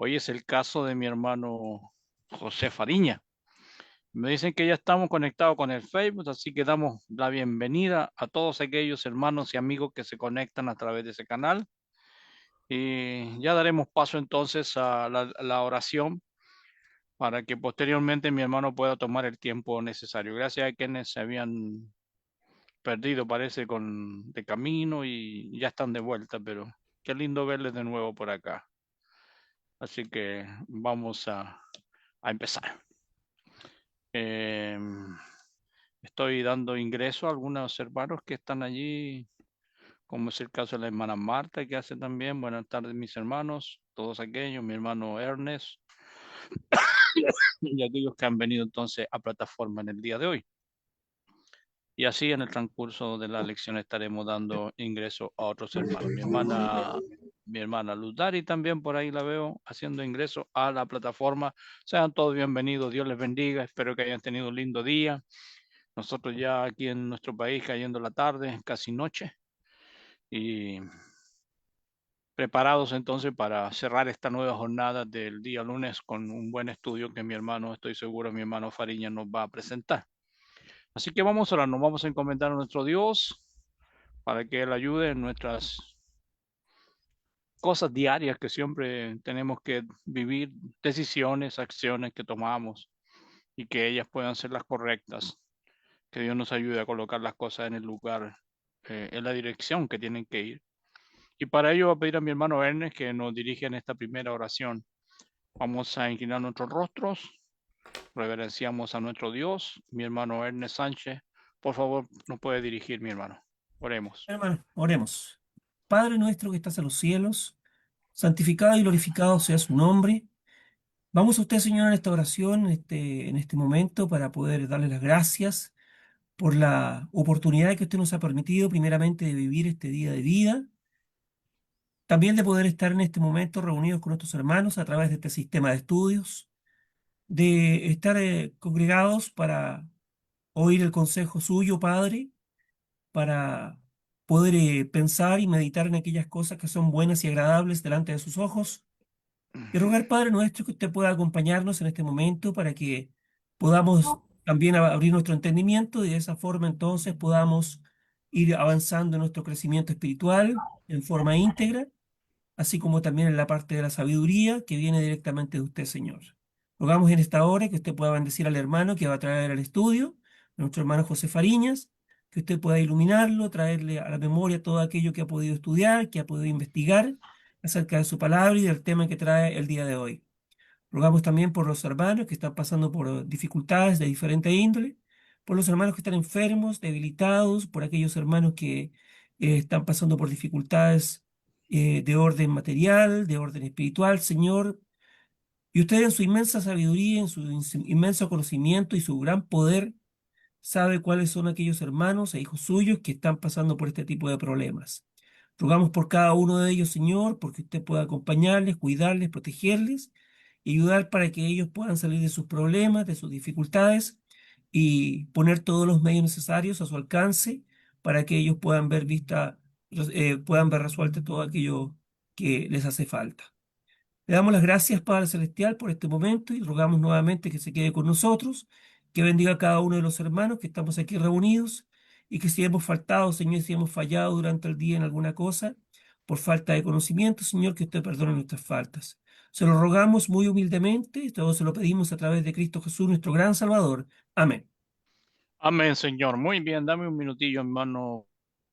Hoy es el caso de mi hermano José Fariña. Me dicen que ya estamos conectados con el Facebook, así que damos la bienvenida a todos aquellos hermanos y amigos que se conectan a través de ese canal. Y ya daremos paso entonces a la oración para que posteriormente mi hermano pueda tomar el tiempo necesario. Gracias a quienes se habían perdido, parece, de camino y ya están de vuelta, pero qué lindo verles de nuevo por acá. Así que vamos a empezar. Estoy dando ingreso a algunos hermanos que están allí, como es el caso de la hermana Marta, que hace también. Buenas tardes, mis hermanos, todos aquellos, mi hermano Ernest y aquellos que han venido entonces a plataforma en el día de hoy. Y así en el transcurso de la lección estaremos dando ingreso a otros hermanos. Mi hermana Ludari también por ahí la veo haciendo ingreso a la plataforma. Sean todos bienvenidos, Dios les bendiga, espero que hayan tenido un lindo día. Nosotros ya aquí en nuestro país cayendo la tarde, casi noche, y preparados entonces para cerrar esta nueva jornada del día lunes con un buen estudio que mi hermano, estoy seguro, mi hermano Fariña nos va a presentar. Así que vamos a orar, nos vamos a encomendar a nuestro Dios para que Él ayude en nuestras cosas diarias que siempre tenemos que vivir, decisiones, acciones que tomamos y que ellas puedan ser las correctas. Que Dios nos ayude a colocar las cosas en el lugar, en la dirección que tienen que ir. Y para ello voy a pedir a mi hermano Ernest que nos dirija en esta primera oración. Vamos a inclinar nuestros rostros, reverenciamos a nuestro Dios. Mi hermano Ernest Sánchez, por favor, nos puede dirigir, mi hermano. Oremos. Hermano, oremos. Padre nuestro que estás en los cielos, santificado y glorificado sea su nombre. Vamos a usted, Señor, en esta oración, en este momento, para poder darle las gracias por la oportunidad que usted nos ha permitido, primeramente, de vivir este día de vida, también de poder estar en este momento reunidos con nuestros hermanos a través de este sistema de estudios, de estar congregados para oír el consejo suyo, Padre, para poder pensar y meditar en aquellas cosas que son buenas y agradables delante de sus ojos. Y rogar, Padre nuestro, que usted pueda acompañarnos en este momento para que podamos también abrir nuestro entendimiento y de esa forma entonces podamos ir avanzando en nuestro crecimiento espiritual en forma íntegra, así como también en la parte de la sabiduría que viene directamente de usted, Señor. Rogamos en esta hora que usted pueda bendecir al hermano que va a traer al estudio, nuestro hermano José Fariñas, que usted pueda iluminarlo, traerle a la memoria todo aquello que ha podido estudiar, que ha podido investigar acerca de su palabra y del tema que trae el día de hoy. Rogamos también por los hermanos que están pasando por dificultades de diferente índole, por los hermanos que están enfermos, debilitados, por aquellos hermanos que están pasando por dificultades de orden material, de orden espiritual, Señor. Y usted en su inmensa sabiduría, en su inmenso conocimiento y su gran poder, sabe cuáles son aquellos hermanos e hijos suyos que están pasando por este tipo de problemas. Rogamos por cada uno de ellos, Señor, porque usted pueda acompañarles, cuidarles, protegerles y ayudar para que ellos puedan salir de sus problemas, de sus dificultades y poner todos los medios necesarios a su alcance para que ellos puedan ver resuelto todo aquello que les hace falta. Le damos las gracias, Padre Celestial, por este momento y rogamos nuevamente que se quede con nosotros, que bendiga a cada uno de los hermanos que estamos aquí reunidos y que si hemos faltado, Señor, si hemos fallado durante el día en alguna cosa, por falta de conocimiento, Señor, que usted perdone nuestras faltas. Se lo rogamos muy humildemente y todo se lo pedimos a través de Cristo Jesús, nuestro gran Salvador. Amén. Amén, Señor. Muy bien, dame un minutillo, hermano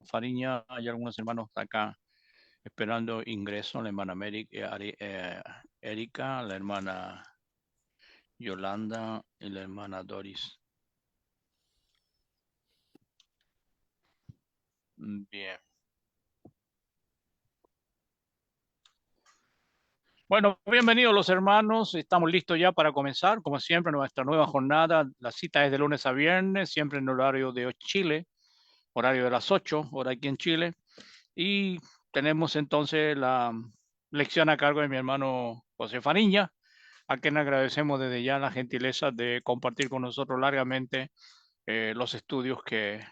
Fariña. Hay algunos hermanos acá esperando ingreso, la hermana Erika, la hermana Yolanda y la hermana Doris. Bien. Bueno, bienvenidos los hermanos. Estamos listos ya para comenzar, como siempre, nuestra nueva jornada. La cita es de lunes a viernes, siempre en horario de Chile, horario de las 8, hora aquí en Chile. Y tenemos entonces la lección a cargo de mi hermano José Fariña, a quien agradecemos desde ya la gentileza de compartir con nosotros largamente los estudios que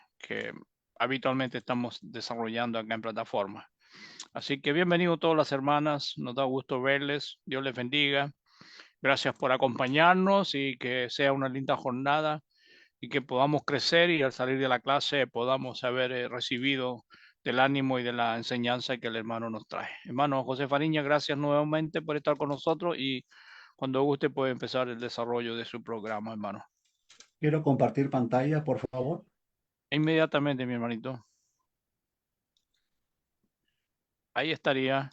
habitualmente estamos desarrollando acá en plataforma. Así que bienvenidos todas las hermanas, nos da gusto verles, Dios les bendiga. Gracias por acompañarnos y que sea una linda jornada y que podamos crecer y al salir de la clase podamos haber recibido del ánimo y de la enseñanza que el hermano nos trae. Hermano José Fariña, gracias nuevamente por estar con nosotros y cuando guste puede empezar el desarrollo de su programa, hermano. Quiero compartir pantalla, por favor. Inmediatamente, mi hermanito. Ahí estaría.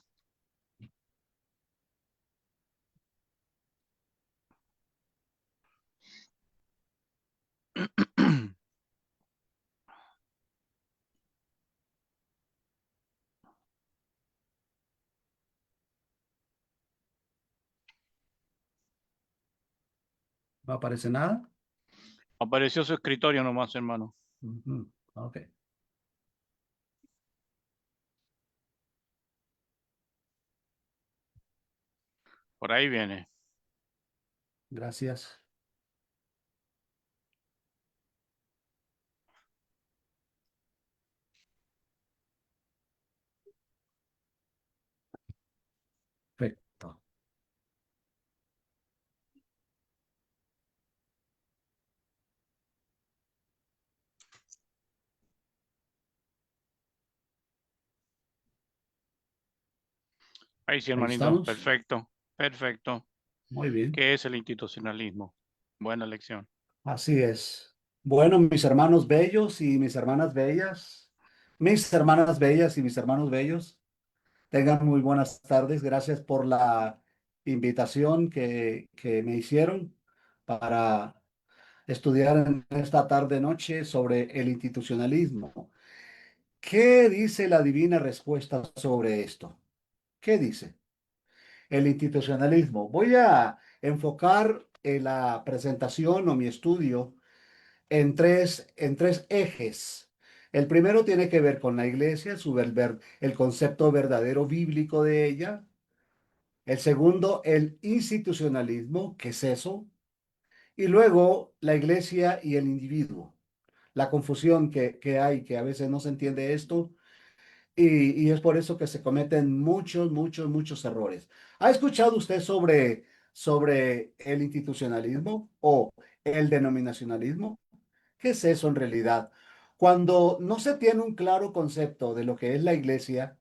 ¿No aparece nada? Apareció su escritorio nomás, hermano. Ok. Por ahí viene. Gracias. Perfecto. Ahí sí, Ahí hermanito. estamos. Perfecto. Perfecto. Muy bien. ¿Qué es el institucionalismo? Buena lección. Así es. Bueno, mis hermanos bellos y mis hermanas bellas, mis hermanas bellas y mis hermanos bellos, tengan muy buenas tardes. Gracias por la invitación que me hicieron para estudiar en esta tarde-noche sobre el institucionalismo. ¿Qué dice la divina respuesta sobre esto? ¿Qué dice? El institucionalismo. Voy a enfocar la presentación o mi estudio en tres ejes. El primero tiene que ver con la iglesia, el concepto verdadero bíblico de ella. El segundo, el institucionalismo, ¿qué es eso? Y luego la iglesia y el individuo. La confusión que hay, que a veces no se entiende esto, y es por eso que se cometen muchos, muchos, muchos errores. ¿Ha escuchado usted sobre el institucionalismo o el denominacionalismo? ¿Qué es eso en realidad? Cuando no se tiene un claro concepto de lo que es la iglesia,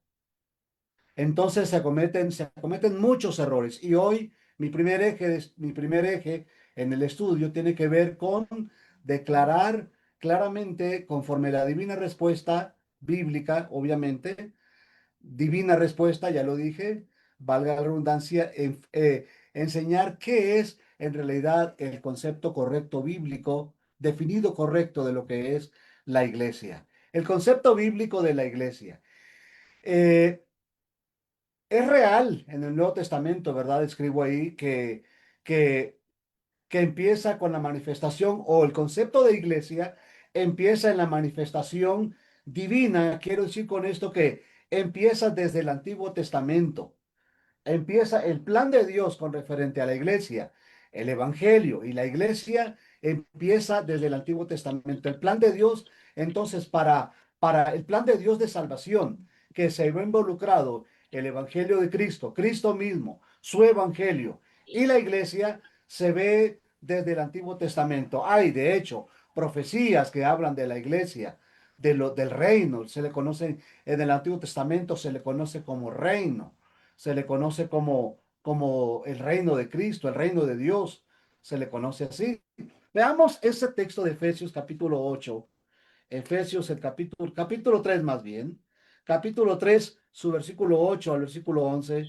entonces se cometen muchos errores. Y hoy mi primer eje en el estudio tiene que ver con declarar claramente, conforme la divina respuesta bíblica, obviamente, divina respuesta, ya lo dije, valga la redundancia, enseñar qué es en realidad el concepto correcto bíblico, definido correcto de lo que es la iglesia. El concepto bíblico de la iglesia. Eh, es real en el Nuevo Testamento, ¿verdad? Escribo ahí que, que empieza con la manifestación o el concepto de iglesia empieza en la manifestación divina. Quiero decir con esto que empieza desde el Antiguo Testamento. Empieza el plan de Dios con referente a la iglesia, el evangelio y la iglesia empieza desde el Antiguo Testamento. El plan de Dios, entonces, para el plan de Dios de salvación, que se ve involucrado el evangelio de Cristo, Cristo mismo, su evangelio y la iglesia, se ve desde el Antiguo Testamento. Hay, de hecho, profecías que hablan de la iglesia, del reino. Se le conoce en el Antiguo Testamento, se le conoce como reino, se le conoce como el reino de Cristo, el reino de Dios, se le conoce así. Veamos ese texto de Efesios capítulo 8, Efesios el capítulo 3 más bien, capítulo 3 su versículo 8 al versículo 11,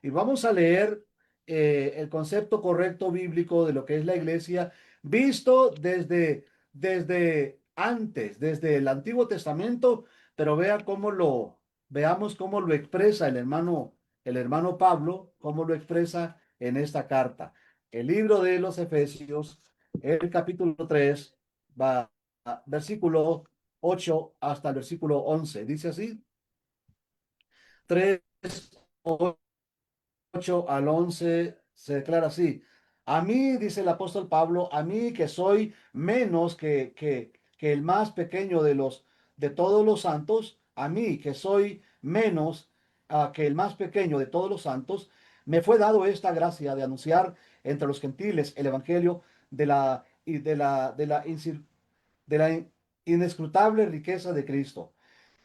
y vamos a leer el concepto correcto bíblico de lo que es la iglesia, visto desde antes, desde el Antiguo Testamento, pero veamos cómo lo expresa el hermano Pablo, cómo lo expresa en esta carta. El libro de los Efesios, el capítulo 3 va versículo 8 hasta el versículo 11. Dice así: 3, 8 al 11 se declara así. A mí, dice el apóstol Pablo, a mí que soy menos que el más pequeño de todos los santos, a mí que soy menos que el más pequeño de todos los santos, me fue dado esta gracia de anunciar entre los gentiles el evangelio de la, y de la inescrutable riqueza de Cristo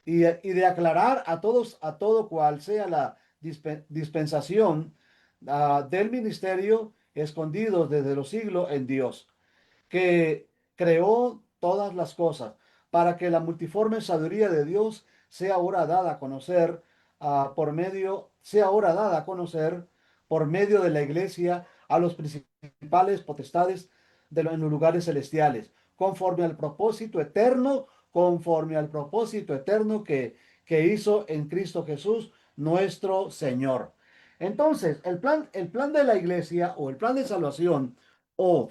y de aclarar a todos, a todo cual sea la dispensación del ministerio escondido desde los siglos en Dios, que creó todas las cosas, para que la multiforme sabiduría de Dios sea ahora dada a conocer sea ahora dada a conocer por medio de la iglesia a los principales potestades en los lugares celestiales, conforme al propósito eterno que hizo en Cristo Jesús, nuestro Señor. Entonces, el plan de la iglesia o el plan de salvación o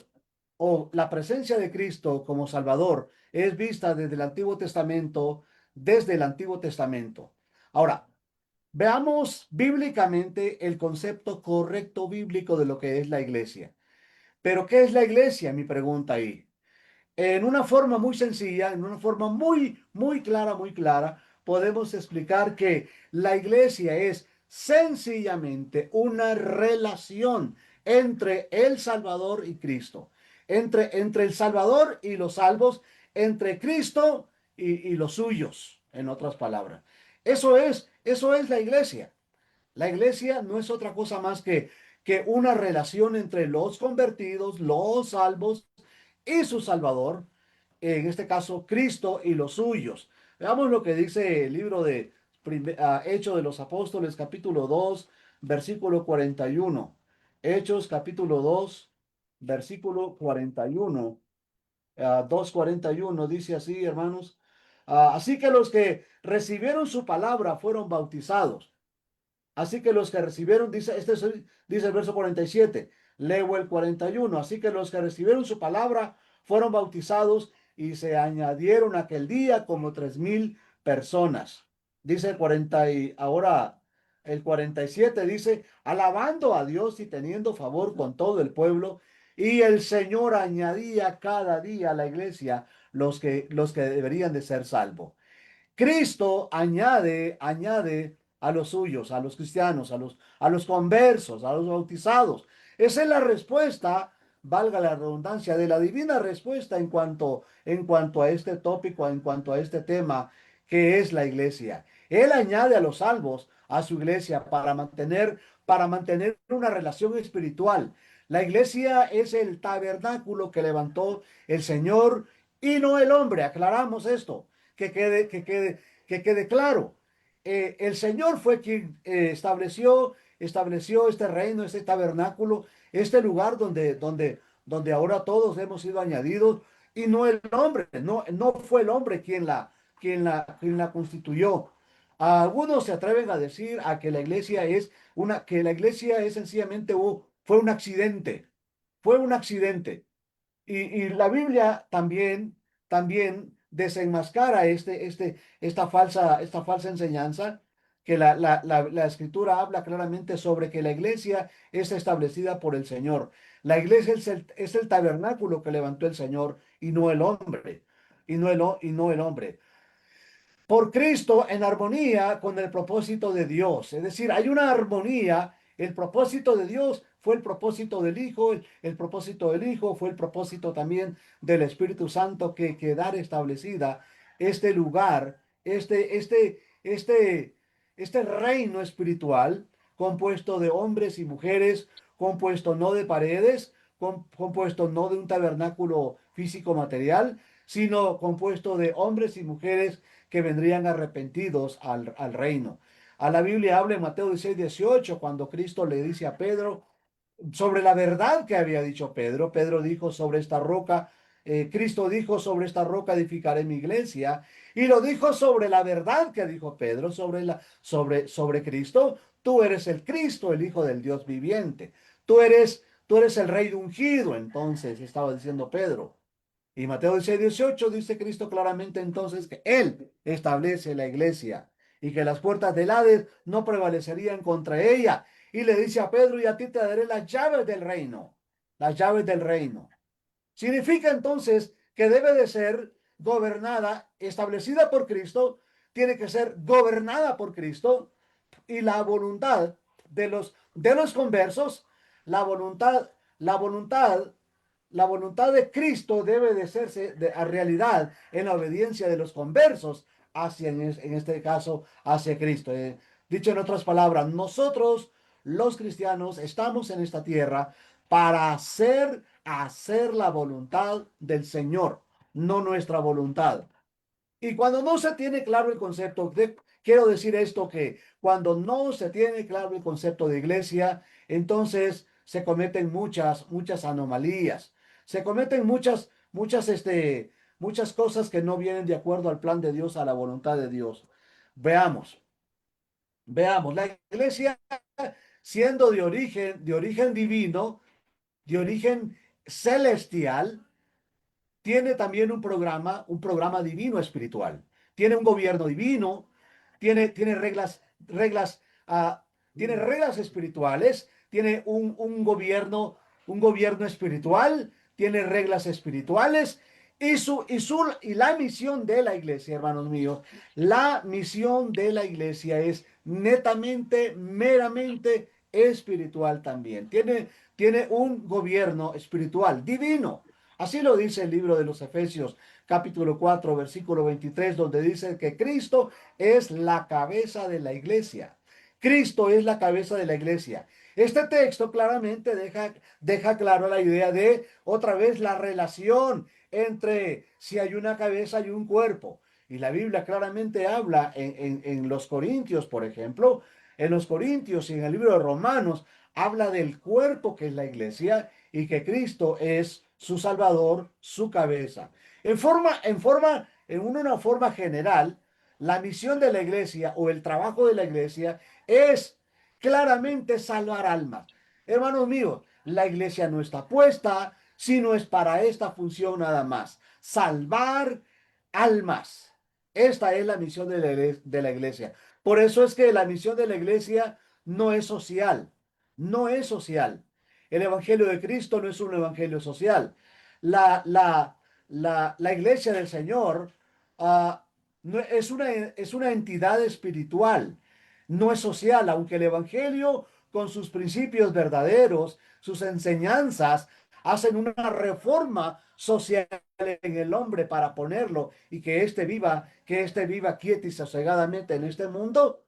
la presencia de Cristo como Salvador es vista desde el Antiguo Testamento. Ahora, veamos bíblicamente el concepto correcto bíblico de lo que es la iglesia. Pero, ¿qué es la iglesia? Mi pregunta ahí. En una forma muy sencilla, en una forma muy clara, podemos explicar que la iglesia es sencillamente una relación entre el Salvador y Cristo, entre el Salvador y los salvos, entre Cristo y los suyos, en otras palabras. Eso es la iglesia. La iglesia no es otra cosa más que una relación entre los convertidos, los salvos y su Salvador, en este caso Cristo y los suyos. Veamos lo que dice el libro de Hechos de los Apóstoles, capítulo 2, versículo 41. Hechos, capítulo 2, versículo 41. 2:41 dice así, hermanos. Así que los que recibieron su palabra fueron bautizados. Así que los que recibieron, dice el verso 47, leo el 41, así que los que recibieron su palabra fueron bautizados y se añadieron aquel día como 3,000 personas. Dice el 40 y ahora el 47 dice, alabando a Dios y teniendo favor con todo el pueblo, y el Señor añadía cada día a la iglesia los que deberían de ser salvos. Cristo añade a los suyos, a los cristianos, a los conversos, a los bautizados. Esa es la respuesta, valga la redundancia, de la divina respuesta en cuanto a este tópico, en cuanto a este tema que es la iglesia. Él añade a los salvos a su iglesia para mantener una relación espiritual. La iglesia es el tabernáculo que levantó el Señor y no el hombre. Aclaramos esto que quede claro. El Señor fue quien estableció este reino, este tabernáculo, este lugar donde ahora todos hemos sido añadidos, y no el hombre, no fue el hombre quien la constituyó. Algunos se atreven a decir que que la iglesia es sencillamente fue un accidente. Y la Biblia también desenmascara esta falsa enseñanza, que la escritura habla claramente sobre que la iglesia es establecida por el Señor. La iglesia es el tabernáculo que levantó el Señor y no el hombre, y no el hombre por Cristo en armonía con el propósito de Dios. Es decir, hay una armonía. El propósito de Dios fue el propósito del Hijo, el propósito del Hijo fue el propósito también del Espíritu Santo, que quedara establecida este lugar, este reino espiritual compuesto de hombres y mujeres, compuesto no de paredes, compuesto no de un tabernáculo físico material, sino compuesto de hombres y mujeres que vendrían arrepentidos al reino. A la Biblia habla en Mateo 16:18, cuando Cristo le dice a Pedro sobre la verdad que había dicho Pedro. Pedro dijo sobre esta roca, Cristo dijo sobre esta roca edificaré mi iglesia, y lo dijo sobre la verdad que dijo Pedro, sobre Cristo. Tú eres el Cristo, el Hijo del Dios viviente. Tú eres el Rey ungido, entonces estaba diciendo Pedro. Y Mateo 16:18 dice Cristo claramente entonces que Él establece la iglesia y que las puertas del Hades no prevalecerían contra ella. Y le dice a Pedro, y a ti te daré las llaves del reino, las llaves del reino. Significa entonces que debe de ser gobernada, establecida por Cristo, tiene que ser gobernada por Cristo y la voluntad de los conversos, la voluntad, la voluntad, la voluntad de Cristo debe de hacerse a realidad en la obediencia de los conversos hacia, en este caso, hacia Cristo. Dicho en otras palabras, nosotros, los cristianos, estamos en esta tierra para hacer la voluntad del Señor, no nuestra voluntad. Y cuando no se tiene claro el concepto, quiero decir esto, que cuando no se tiene claro el concepto de iglesia, entonces se cometen muchas anomalías, se cometen muchas cosas que no vienen de acuerdo al plan de Dios, a la voluntad de Dios. Veamos, veamos, la iglesia siendo de origen divino, de origen celestial, tiene también un programa divino espiritual. Tiene un gobierno divino, tiene tiene reglas espirituales, tiene un gobierno espiritual, tiene reglas espirituales y la misión de la iglesia, hermanos míos, la misión de la iglesia es netamente, meramente espiritual también. Tiene un gobierno espiritual divino. Así lo dice el libro de los Efesios, capítulo 4, versículo 23, donde dice que Cristo es la cabeza de la iglesia. Cristo es la cabeza de la iglesia. Este texto claramente deja claro la idea de, otra vez, la relación entre si hay una cabeza y un cuerpo. Y la Biblia claramente habla en los Corintios, por ejemplo, en los Corintios y en el libro de Romanos, habla del cuerpo que es la iglesia y que Cristo es su Salvador, su cabeza. En una forma general, la misión de la iglesia o el trabajo de la iglesia es claramente salvar almas. Hermanos míos, la iglesia no está puesta, sino es para esta función nada más: salvar almas. Esta es la misión de la iglesia. Por eso es que la misión de la iglesia no es social, no es social. El Evangelio de Cristo no es un evangelio social. La, la, la iglesia del Señor no, es una entidad espiritual, no es social, aunque el Evangelio, con sus principios verdaderos, sus enseñanzas, hacen una reforma social en el hombre para ponerlo y que éste viva quieto y sosegadamente en este mundo.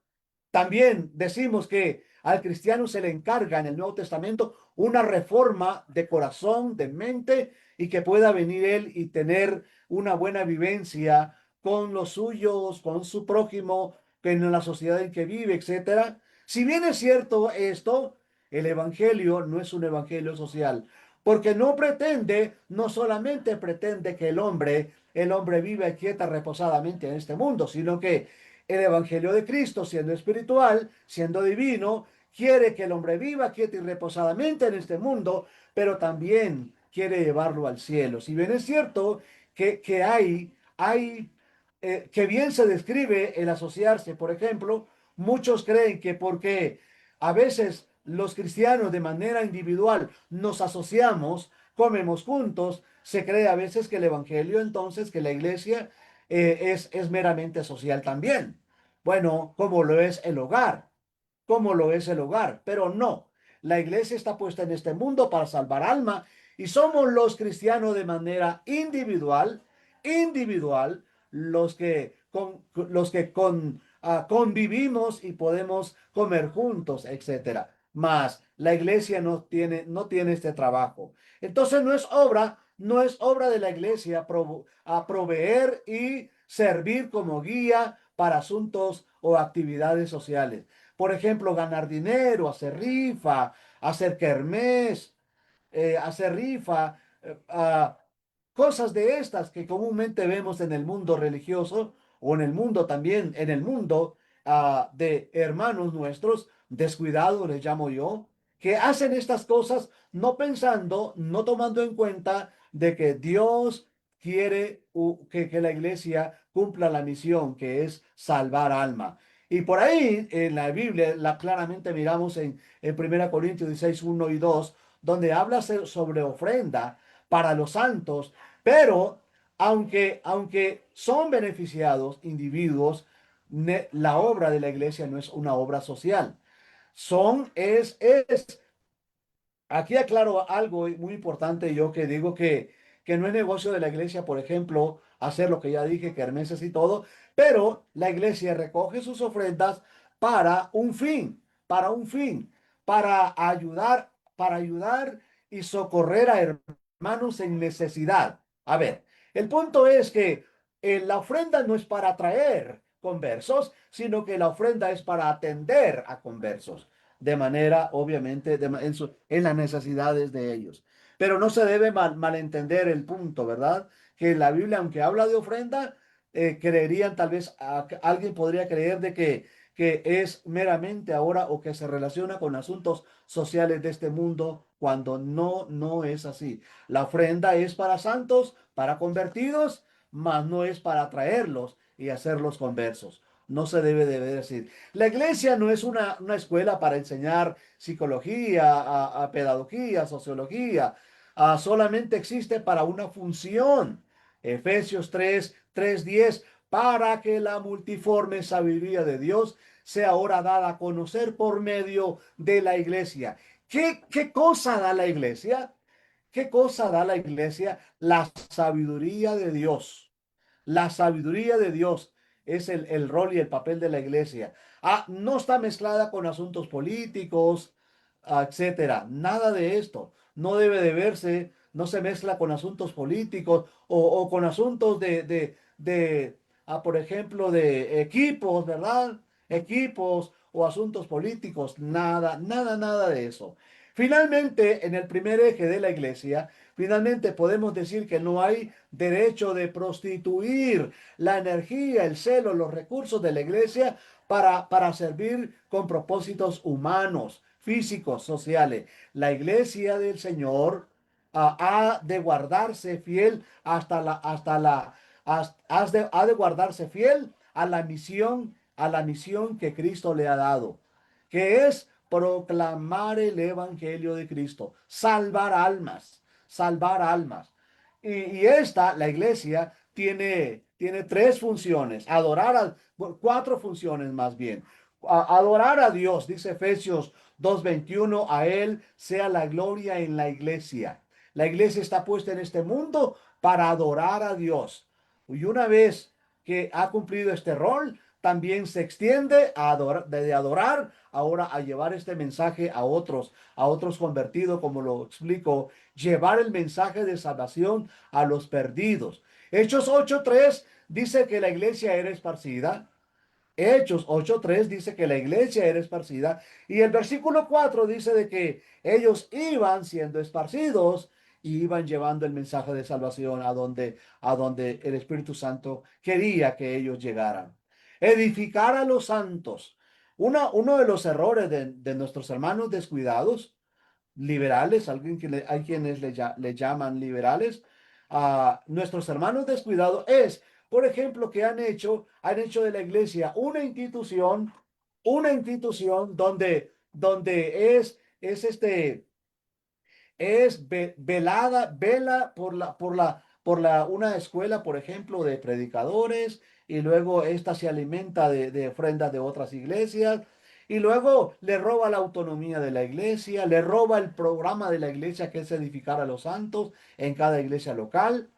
También decimos que al cristiano se le encarga en el Nuevo Testamento una reforma de corazón, de mente, y que pueda venir él y tener una buena vivencia con los suyos, con su prójimo, en la sociedad en que vive, etcétera. Si bien es cierto esto, el evangelio no es un evangelio social, porque no solamente pretende que el hombre viva quieta reposadamente en este mundo, sino que el evangelio de Cristo, siendo espiritual, siendo divino, quiere que el hombre viva quieto y reposadamente en este mundo, pero también quiere llevarlo al cielo. Si bien es cierto que bien se describe el asociarse, por ejemplo, muchos creen que porque a veces los cristianos de manera individual nos asociamos, comemos juntos, se cree a veces que el evangelio, entonces, que la iglesia es meramente social también. Bueno, como lo es el hogar, pero no. La iglesia está puesta en este mundo para salvar alma y somos los cristianos de manera individual, convivimos y podemos comer juntos, etcétera. Mas la iglesia no tiene este trabajo. Entonces no es obra de la iglesia a proveer y servir como guía para asuntos o actividades sociales. Por ejemplo, ganar dinero, hacer kermés, hacer rifa, cosas de estas que comúnmente vemos en el mundo religioso o en el mundo también, en el mundo de hermanos nuestros, descuidados les llamo yo, que hacen estas cosas no pensando, no tomando en cuenta de que Dios quiere que la iglesia cumpla la misión que es salvar alma. Y por ahí en la Biblia claramente miramos en 1 Corintios 16, 1 y 2, donde habla sobre ofrenda para los santos, pero aunque son beneficiados individuos, La obra de la iglesia no es una obra social. Es Aquí aclaro algo muy importante, yo que digo que no es negocio de la iglesia, por ejemplo, hacer lo que ya dije, kermeses y todo, pero la iglesia recoge sus ofrendas para un fin, para un fin, para ayudar y socorrer a hermanos en necesidad. A ver, el punto es que la ofrenda no es para atraer conversos, sino que la ofrenda es para atender a conversos de manera, obviamente, en las necesidades de ellos. Pero no se debe malentender el punto, ¿verdad? Que la Biblia, aunque habla de ofrenda, creerían tal vez, alguien podría creer de que es meramente ahora o que se relaciona con asuntos sociales de este mundo, cuando no es así. La ofrenda es para santos, para convertidos, mas no es para traerlos y hacerlos conversos. No se debe de decir. La iglesia no es una escuela para enseñar psicología, a pedagogía, sociología. Solamente existe para una función. Efesios 3:10, para que la multiforme sabiduría de Dios sea ahora dada a conocer por medio de la iglesia. ¿Qué cosa da la iglesia? ¿Qué cosa da la iglesia? La sabiduría de Dios. La sabiduría de Dios es el rol y el papel de la iglesia. No está mezclada con asuntos políticos, etcétera. Nada de esto. No debe de verse, no se mezcla con asuntos políticos o con asuntos por ejemplo, de equipos, ¿verdad? Equipos o asuntos políticos. Nada, nada, nada de eso. Finalmente, en el primer eje de la iglesia, finalmente podemos decir que no hay derecho de prostituir la energía, el celo, los recursos de la iglesia para servir con propósitos humanos, físicos, sociales. La iglesia del Señor ha de guardarse fiel ha de guardarse fiel a la misión que Cristo le ha dado, que es proclamar el evangelio de Cristo, salvar almas. Y la iglesia, tiene tres funciones, cuatro funciones más bien. Adorar a Dios, dice Efesios 2:21, a Él sea la gloria en la iglesia. La iglesia está puesta en este mundo para adorar a Dios. Y una vez que ha cumplido este rol, también se extiende de adorar ahora a llevar este mensaje a otros convertidos, como lo explico, llevar el mensaje de salvación a los perdidos. Hechos 8:3 dice que la iglesia era esparcida. Hechos 8:3 dice que la iglesia era esparcida. Y el versículo 4 dice de que ellos iban siendo esparcidos y iban llevando el mensaje de salvación a donde el Espíritu Santo quería que ellos llegaran. Edificar a los santos. Uno de los errores de nuestros hermanos descuidados, liberales, hay quienes le llaman liberales, a nuestros hermanos descuidados es, por ejemplo, que han hecho de la iglesia una institución donde vela una escuela, por ejemplo, de predicadores, y luego esta se alimenta de ofrendas de otras iglesias, y luego le roba la autonomía de la iglesia, le roba el programa de la iglesia, que es edificar a los santos en cada iglesia local.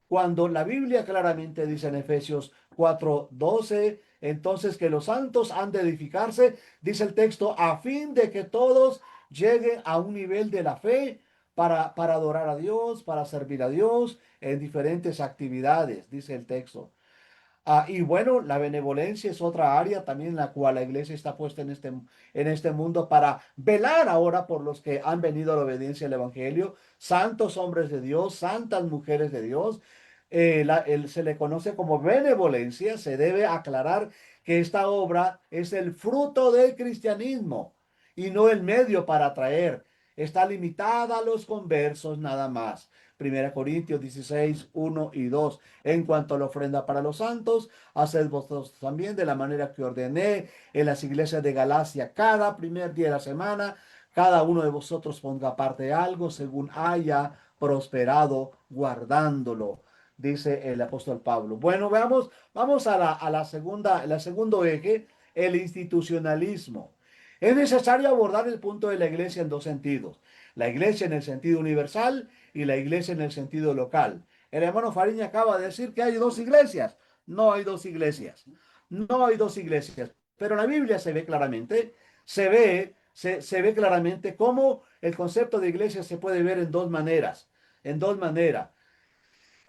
Cuando la Biblia claramente dice en Efesios 4:12, entonces que los santos han de edificarse, dice el texto, a fin de que todos lleguen a un nivel de la fe para adorar a Dios, para servir a Dios en diferentes actividades, dice el texto. Y bueno, la benevolencia es otra área también en la cual la iglesia está puesta en este mundo para velar ahora por los que han venido a la obediencia al Evangelio, santos hombres de Dios, santas mujeres de Dios. Se le conoce como benevolencia. Se debe aclarar que esta obra es el fruto del cristianismo y no el medio para atraer. Está limitada a los conversos nada más. 1 Corintios 16:1 y 2. En cuanto a la ofrenda para los santos, haced vosotros también de la manera que ordené en las iglesias de Galacia. Cada primer día de la semana, cada uno de vosotros ponga aparte algo según haya prosperado, guardándolo. dice el apóstol Pablo. Bueno, vamos a la segunda, el segundo eje, el institucionalismo. Es necesario abordar el punto de la iglesia en dos sentidos. La iglesia en el sentido universal y la iglesia en el sentido local. El hermano Fariña acaba de decir que hay dos iglesias. No hay dos iglesias. No hay dos iglesias. Pero en la Biblia se ve claramente, se ve claramente cómo el concepto de iglesia se puede ver en dos maneras. En dos maneras.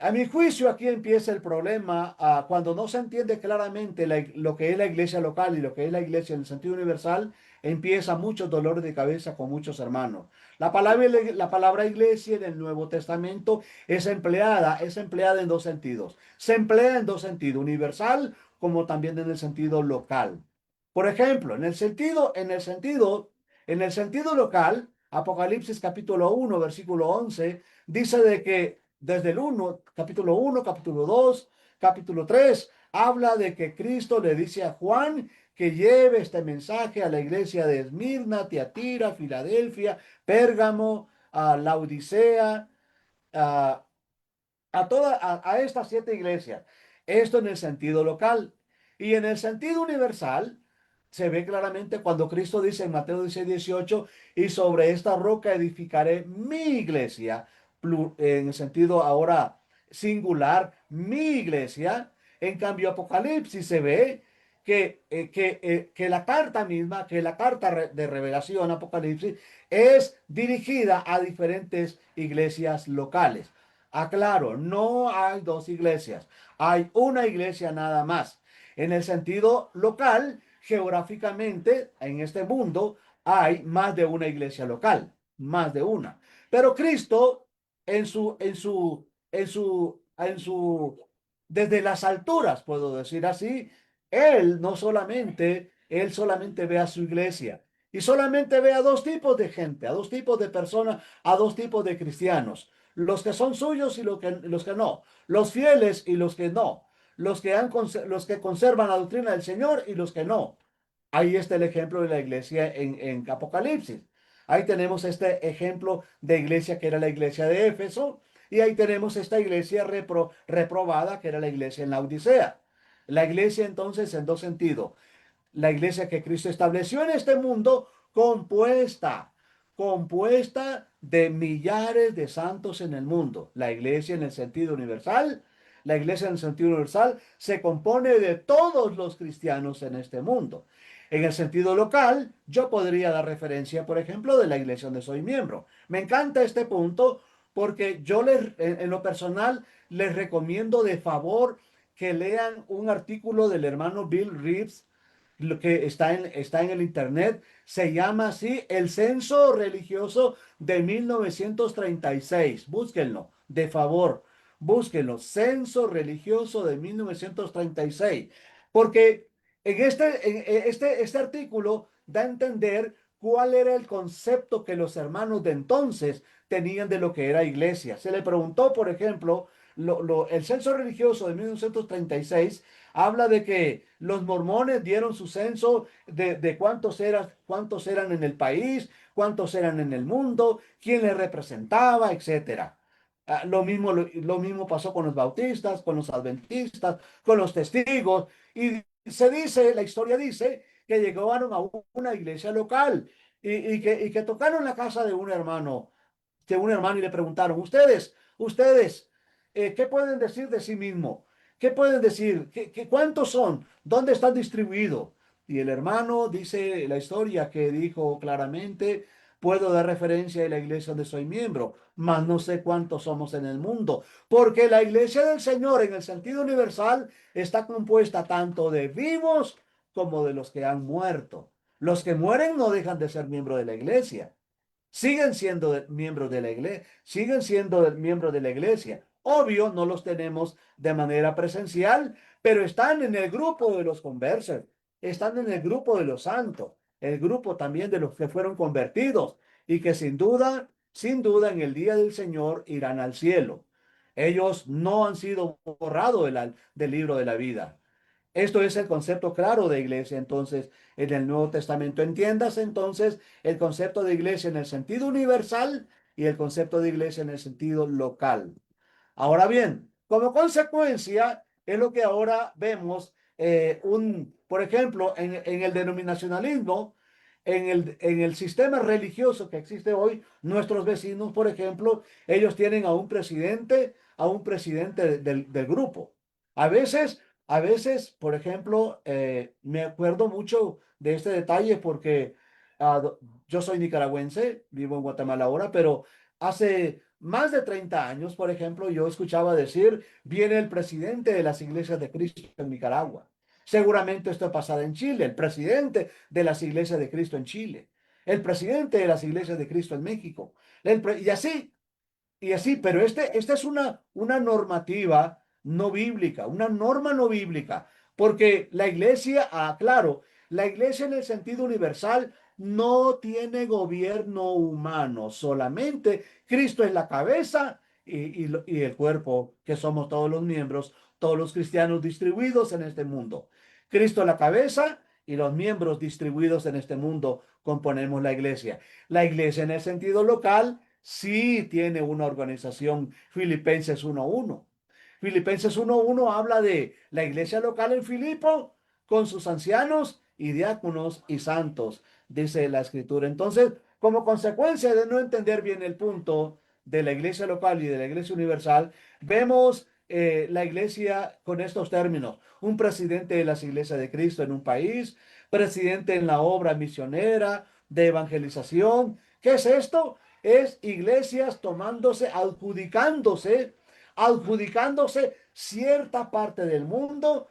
A mi juicio, aquí empieza el problema cuando no se entiende claramente lo que es la iglesia local y lo que es la iglesia en el sentido universal, empieza muchos dolores de cabeza con muchos hermanos. La palabra iglesia en el Nuevo Testamento es empleada en dos sentidos. Se emplea en dos sentidos, universal como también en el sentido local. Por ejemplo, en el sentido local, Apocalipsis capítulo 1 versículo 11 dice de que desde el uno, capítulo 2, capítulo 3, habla de que Cristo le dice a Juan que lleve este mensaje a la iglesia de Esmirna, Tiatira, Filadelfia, Pérgamo, a Laodicea, a, a estas siete iglesias. Esto en el sentido local. Y en el sentido universal, se ve claramente cuando Cristo dice en Mateo 16:18, y sobre esta roca edificaré mi iglesia, en el sentido ahora singular, mi iglesia. En cambio, Apocalipsis se ve que la carta misma, que la carta de revelación, Apocalipsis, es dirigida a diferentes iglesias locales. Aclaro, no hay dos iglesias, hay una iglesia nada más. En el sentido local, geográficamente, en este mundo, hay más de una iglesia local, más de una. Pero Cristo, desde las alturas, puedo decir así, Él no solamente, Él solamente ve a su iglesia. Y solamente ve a dos tipos de gente, a dos tipos de personas, a dos tipos de cristianos. Los que son suyos y los que no. Los fieles y los que no. Los que conservan la doctrina del Señor y los que no. Ahí está el ejemplo de la iglesia en Apocalipsis. Ahí tenemos este ejemplo de iglesia que era la iglesia de Éfeso. Y ahí tenemos esta iglesia reprobada que era la iglesia en la Odisea. La iglesia entonces en dos sentidos, la iglesia que Cristo estableció en este mundo, compuesta de millares de santos en el mundo. La iglesia en el sentido universal, la iglesia en el sentido universal se compone de todos los cristianos en este mundo. En el sentido local, yo podría dar referencia, por ejemplo, de la iglesia donde soy miembro. Me encanta este punto porque en lo personal, les recomiendo de favor que lean un artículo del hermano Bill Reeves, lo que está en el internet. Se llama así el Censo Religioso de 1936. Búsquenlo, de favor, búsquenlo. Censo Religioso de 1936. Porque este artículo da a entender cuál era el concepto que los hermanos de entonces tenían de lo que era iglesia. Se le preguntó, por ejemplo, el censo religioso de 1936 habla de que los mormones dieron su censo de cuántos eran en el país, cuántos eran en el mundo, quién les representaba, etcétera. Lo mismo pasó con los bautistas, con los adventistas, con los testigos. Y la historia dice que llegaron a una iglesia local y que tocaron la casa de un hermano y le preguntaron, ustedes, ¿qué pueden decir de sí mismo? ¿Qué pueden decir? ¿Cuántos son? ¿Dónde están distribuidos? Y el hermano dice la historia que dijo claramente, puedo dar referencia a la iglesia donde soy miembro, mas no sé cuántos somos en el mundo, porque la iglesia del Señor en el sentido universal está compuesta tanto de vivos como de los que han muerto. Los que mueren no dejan de ser miembros de la iglesia. Siguen siendo miembros de la iglesia, siguen siendo miembros de la iglesia. Obvio, no los tenemos de manera presencial, pero están en el grupo de los conversos, están en el grupo de los santos, el grupo también de los que fueron convertidos y que sin duda en el día del Señor irán al cielo. Ellos no han sido borrados del libro de la vida. Esto es el concepto claro de iglesia, entonces, en el Nuevo Testamento. Entiendas entonces el concepto de iglesia en el sentido universal y el concepto de iglesia en el sentido local. Ahora bien, Como consecuencia, es lo que ahora vemos, por ejemplo, en el denominacionalismo, en el sistema religioso que existe hoy, nuestros vecinos, por ejemplo, ellos tienen a un presidente del grupo. A veces, por ejemplo, me acuerdo mucho de este detalle porque yo soy nicaragüense, vivo en Guatemala ahora, pero hace más de 30 años, por ejemplo, yo escuchaba decir, viene el presidente de las iglesias de Cristo en Nicaragua. Seguramente esto pasado en Chile, el presidente de las iglesias de Cristo en Chile, el presidente de las iglesias de Cristo en México, y así, pero esta es una normativa no bíblica, una norma no bíblica, porque la iglesia, claro, la iglesia en el sentido universal no tiene gobierno humano, solamente Cristo es la cabeza y el cuerpo, que somos todos los miembros, todos los cristianos distribuidos en este mundo. Cristo es la cabeza y los miembros distribuidos en este mundo componemos la iglesia. La iglesia en el sentido local sí tiene una organización. Filipenses 1:1. Filipenses 1:1 habla de la iglesia local en Filipo con sus ancianos y diáconos y santos, dice la escritura. Entonces, como consecuencia de no entender bien el punto de la iglesia local y de la iglesia universal, vemos la iglesia con estos términos: un presidente de las iglesias de Cristo en un país, presidente en la obra misionera de evangelización. ¿Qué es esto? Es iglesias adjudicándose cierta parte del mundo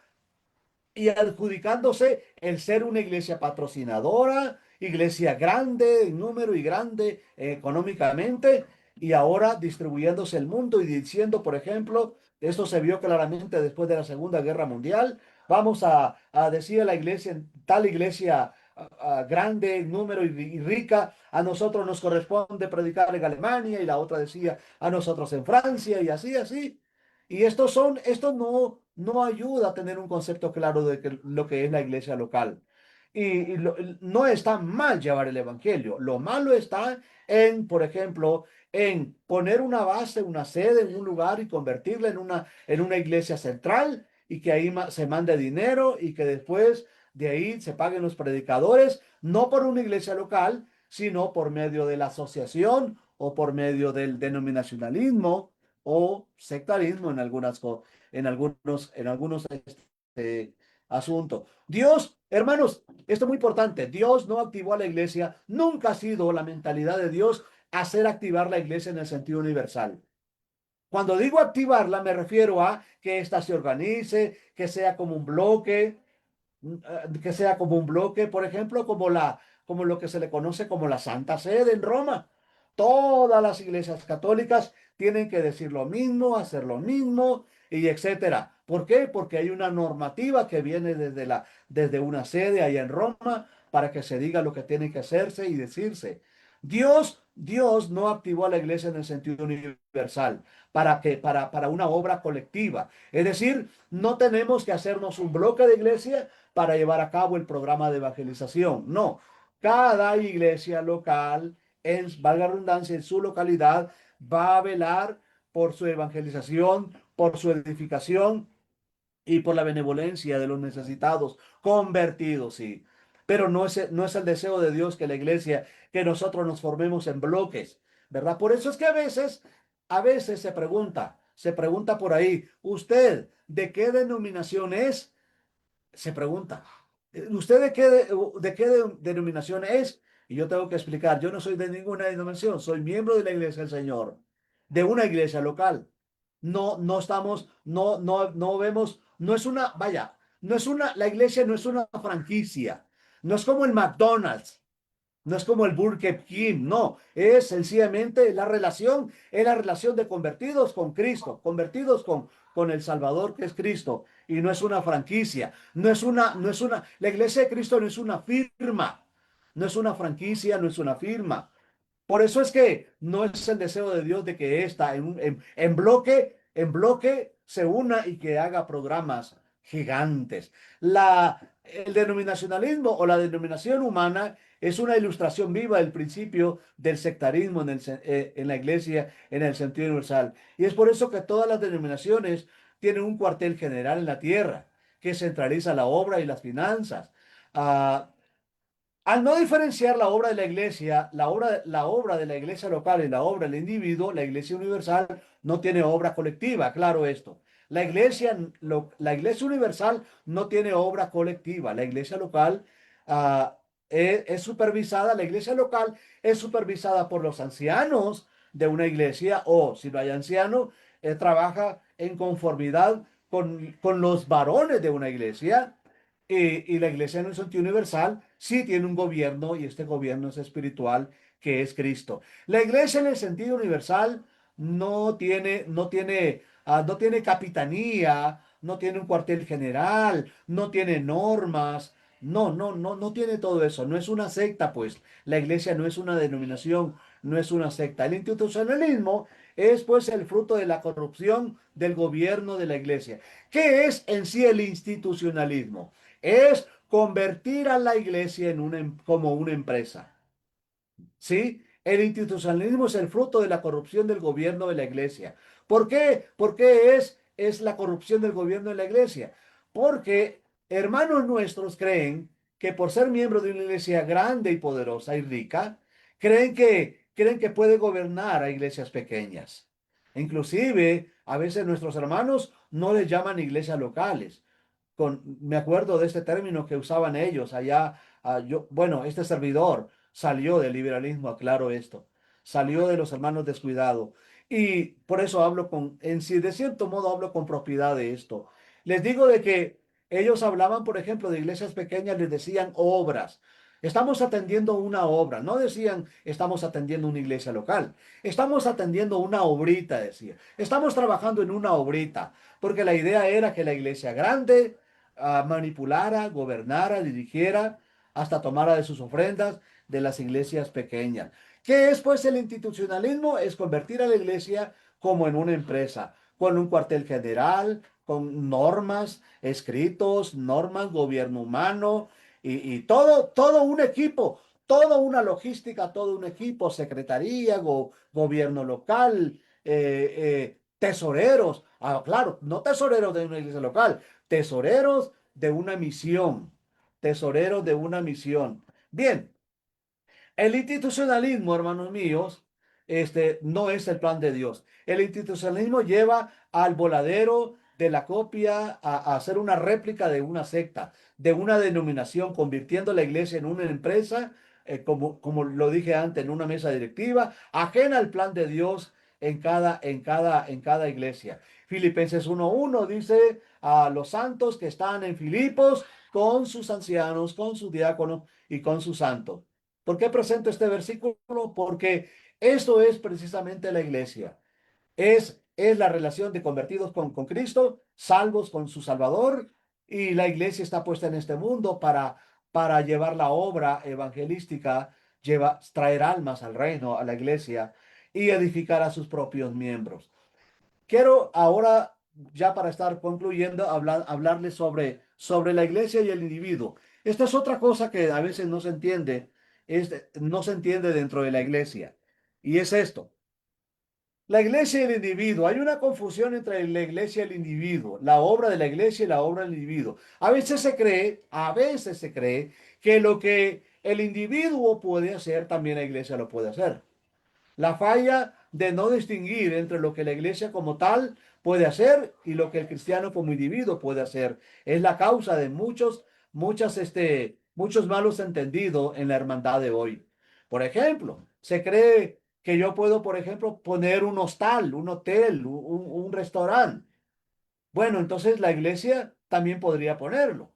y adjudicándose el ser una iglesia patrocinadora, iglesia grande en número y grande económicamente, y ahora distribuyéndose el mundo y diciendo, por ejemplo, esto se vio claramente después de la Segunda Guerra Mundial, vamos a decir a la iglesia, tal iglesia grande en número y rica, a nosotros nos corresponde predicar en Alemania, y la otra decía a nosotros en Francia, y así. Y esto no ayuda a tener un concepto claro de lo que es la iglesia local. No está mal llevar el evangelio. Lo malo está por ejemplo, en poner una base, una sede en un lugar y convertirla en una iglesia central, y que ahí se mande dinero y que después de ahí se paguen los predicadores, no por una iglesia local, sino por medio de la asociación o por medio del denominacionalismo o sectarismo en algunos asuntos. Dios, hermanos, esto es muy importante. Dios no activó a la iglesia. Nunca ha sido la mentalidad de Dios hacer activar la iglesia en el sentido universal. Cuando digo activarla, me refiero a que ésta se organice, que sea como un bloque, por ejemplo, como lo que se le conoce como la Santa Sede en Roma. Todas las iglesias católicas tienen que decir lo mismo, hacer lo mismo, y etcétera. ¿Por qué? Porque hay una normativa que viene desde una sede allá en Roma para que se diga lo que tiene que hacerse y decirse. Dios no activó a la iglesia en el sentido universal para una obra colectiva. Es decir, no tenemos que hacernos un bloque de iglesia para llevar a cabo el programa de evangelización. No, cada iglesia local, valga la redundancia, en su localidad, va a velar por su evangelización, por su edificación y por la benevolencia de los necesitados, convertidos, sí. Pero no es el deseo de Dios que la iglesia, que nosotros nos formemos en bloques, ¿verdad? Por eso es que a veces se pregunta por ahí: ¿usted de qué denominación es? Se pregunta: ¿usted de qué denominación es? Y yo tengo que explicar: yo no soy de ninguna denominación, soy miembro de la iglesia del Señor, de una iglesia local. No estamos, no vemos, no es una, vaya, la iglesia no es una franquicia, no es como el McDonald's, no es como el Burger King, no, es sencillamente es la relación de convertidos con Cristo, convertidos con el Salvador, que es Cristo, y no es una franquicia, la iglesia de Cristo no es una firma, no es una franquicia, no es una firma. Por eso es que no es el deseo de Dios de que ésta en bloque se una y que haga programas gigantes. El denominacionalismo o la denominación humana es una ilustración viva del principio del sectarismo en la iglesia en el sentido universal. Y es por eso que todas las denominaciones tienen un cuartel general en la tierra que centraliza la obra y las finanzas. Ah, Al no diferenciar la obra de la iglesia, la obra de la iglesia local y la obra del individuo, la iglesia universal no tiene obra colectiva, claro esto. La iglesia universal no tiene obra colectiva. La iglesia local es supervisada, la iglesia local es supervisada por los ancianos de una iglesia o si no hay anciano, trabaja en conformidad con los varones de una iglesia y la iglesia en el sentido universal sí tiene un gobierno y este gobierno es espiritual que es Cristo. La iglesia en el sentido universal no tiene capitanía, no tiene un cuartel general, no tiene normas, no tiene todo eso. No es una secta, pues. La iglesia no es una denominación, no es una secta. El institucionalismo es pues el fruto de la corrupción del gobierno de la iglesia. ¿Qué es en sí el institucionalismo? Es convertir a la iglesia como una empresa. ¿Sí? El institucionalismo es el fruto de la corrupción del gobierno de la iglesia. ¿Por qué? ¿Por qué es la corrupción del gobierno de la iglesia? Porque hermanos nuestros creen que por ser miembros de una iglesia grande y poderosa y rica, creen que puede gobernar a iglesias pequeñas. Inclusive, a veces nuestros hermanos no les llaman iglesias locales, me acuerdo de este término que usaban ellos allá. Bueno, este servidor salió del liberalismo, aclaro esto, salió de los hermanos descuidados. Y por eso de cierto modo hablo con propiedad de esto. Les digo de que ellos hablaban, por ejemplo, de iglesias pequeñas, les decían obras. Estamos atendiendo una obra, no decían estamos atendiendo una iglesia local, estamos atendiendo una obrita, decía. Estamos trabajando en una obrita, porque la idea era que la iglesia grande manipulara, gobernara, dirigiera, hasta tomara de sus ofrendas de las iglesias pequeñas. ¿Qué es pues el institucionalismo? Es convertir a la iglesia como en una empresa, con un cuartel general, con normas, escritos, normas, gobierno humano y todo un equipo, toda una logística, todo un equipo, secretaría, gobierno local, tesoreros. Claro, no tesoreros de una iglesia local, tesoreros de una misión, tesoreros de una misión. Bien, el institucionalismo, hermanos míos, no es el plan de Dios. El institucionalismo lleva al voladero de la copia a hacer una réplica de una secta, de una denominación, convirtiendo la iglesia en una empresa, como lo dije antes, en una mesa directiva, ajena al plan de Dios en cada iglesia. Filipenses 1:1 dice a los santos que están en Filipos con sus ancianos, con sus diáconos y con sus santos. ¿Por qué presento este versículo? Porque esto es precisamente la iglesia. Es la relación de convertidos con Cristo, salvos con su Salvador, y la iglesia está puesta en este mundo para llevar la obra evangelística, traer almas al reino, a la iglesia, y edificar a sus propios miembros. Quiero ahora, ya para estar concluyendo, hablarles sobre la iglesia y el individuo. Esta es otra cosa que a veces no se entiende, no se entiende dentro de la iglesia. Y es esto. La iglesia y el individuo. Hay una confusión entre la iglesia y el individuo, la obra de la iglesia y la obra del individuo. A veces se cree que lo que el individuo puede hacer, también la iglesia lo puede hacer. La falla de no distinguir entre lo que la iglesia como tal puede hacer y lo que el cristiano como individuo puede hacer es la causa de muchos malos entendidos en la hermandad de hoy. Por ejemplo, se cree que yo puedo, por ejemplo, poner un hostal, un hotel, un restaurante. Bueno, entonces la iglesia también podría ponerlo.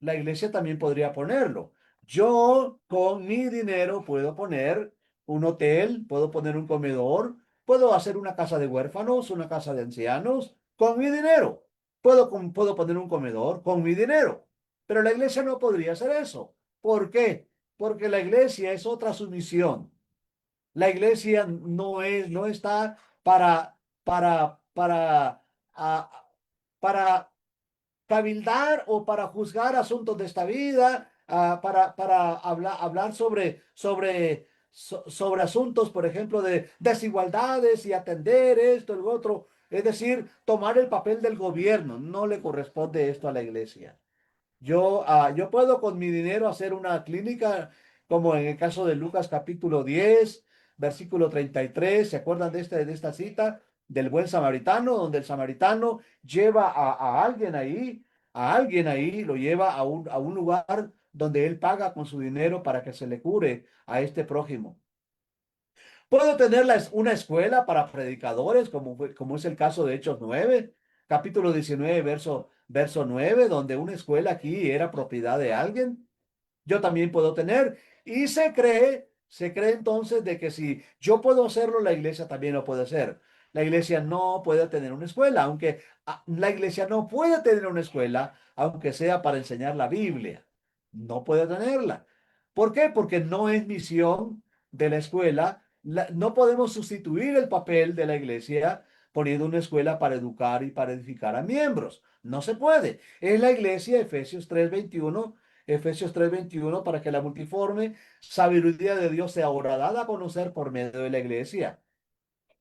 La iglesia también podría ponerlo. Yo con mi dinero puedo poner un hotel, puedo poner un comedor, puedo hacer una casa de huérfanos, una casa de ancianos, con mi dinero. Puedo poner un comedor con mi dinero. Pero la iglesia no podría hacer eso. ¿Por qué? Porque la iglesia es otra sumisión. La iglesia no está para cabildar o para juzgar asuntos de esta vida, para hablar sobre asuntos, por ejemplo, de desigualdades y atender esto, el otro. Es decir, tomar el papel del gobierno. No le corresponde esto a la iglesia. Yo puedo con mi dinero hacer una clínica, como en el caso de Lucas capítulo 10 versículo 33. ¿Se acuerdan de esta cita del buen samaritano? Donde el samaritano lleva a alguien ahí, lo lleva a un lugar donde él paga con su dinero para que se le cure a este prójimo. Puedo tener una escuela para predicadores, como es el caso de Hechos 9 capítulo 19 verso 9, donde una escuela aquí era propiedad de alguien. Yo también puedo tener. Y se cree entonces de que si yo puedo hacerlo, la iglesia también lo puede hacer. La iglesia no puede tener una escuela, aunque la iglesia no puede tener una escuela, aunque sea para enseñar la Biblia. No puede tenerla. ¿Por qué? Porque no es misión de la escuela. No podemos sustituir el papel de la iglesia poniendo una escuela para educar y para edificar a miembros. No se puede. Es la iglesia, Efesios 3:21, para que la multiforme sabiduría de Dios sea ahora dada a conocer por medio de la iglesia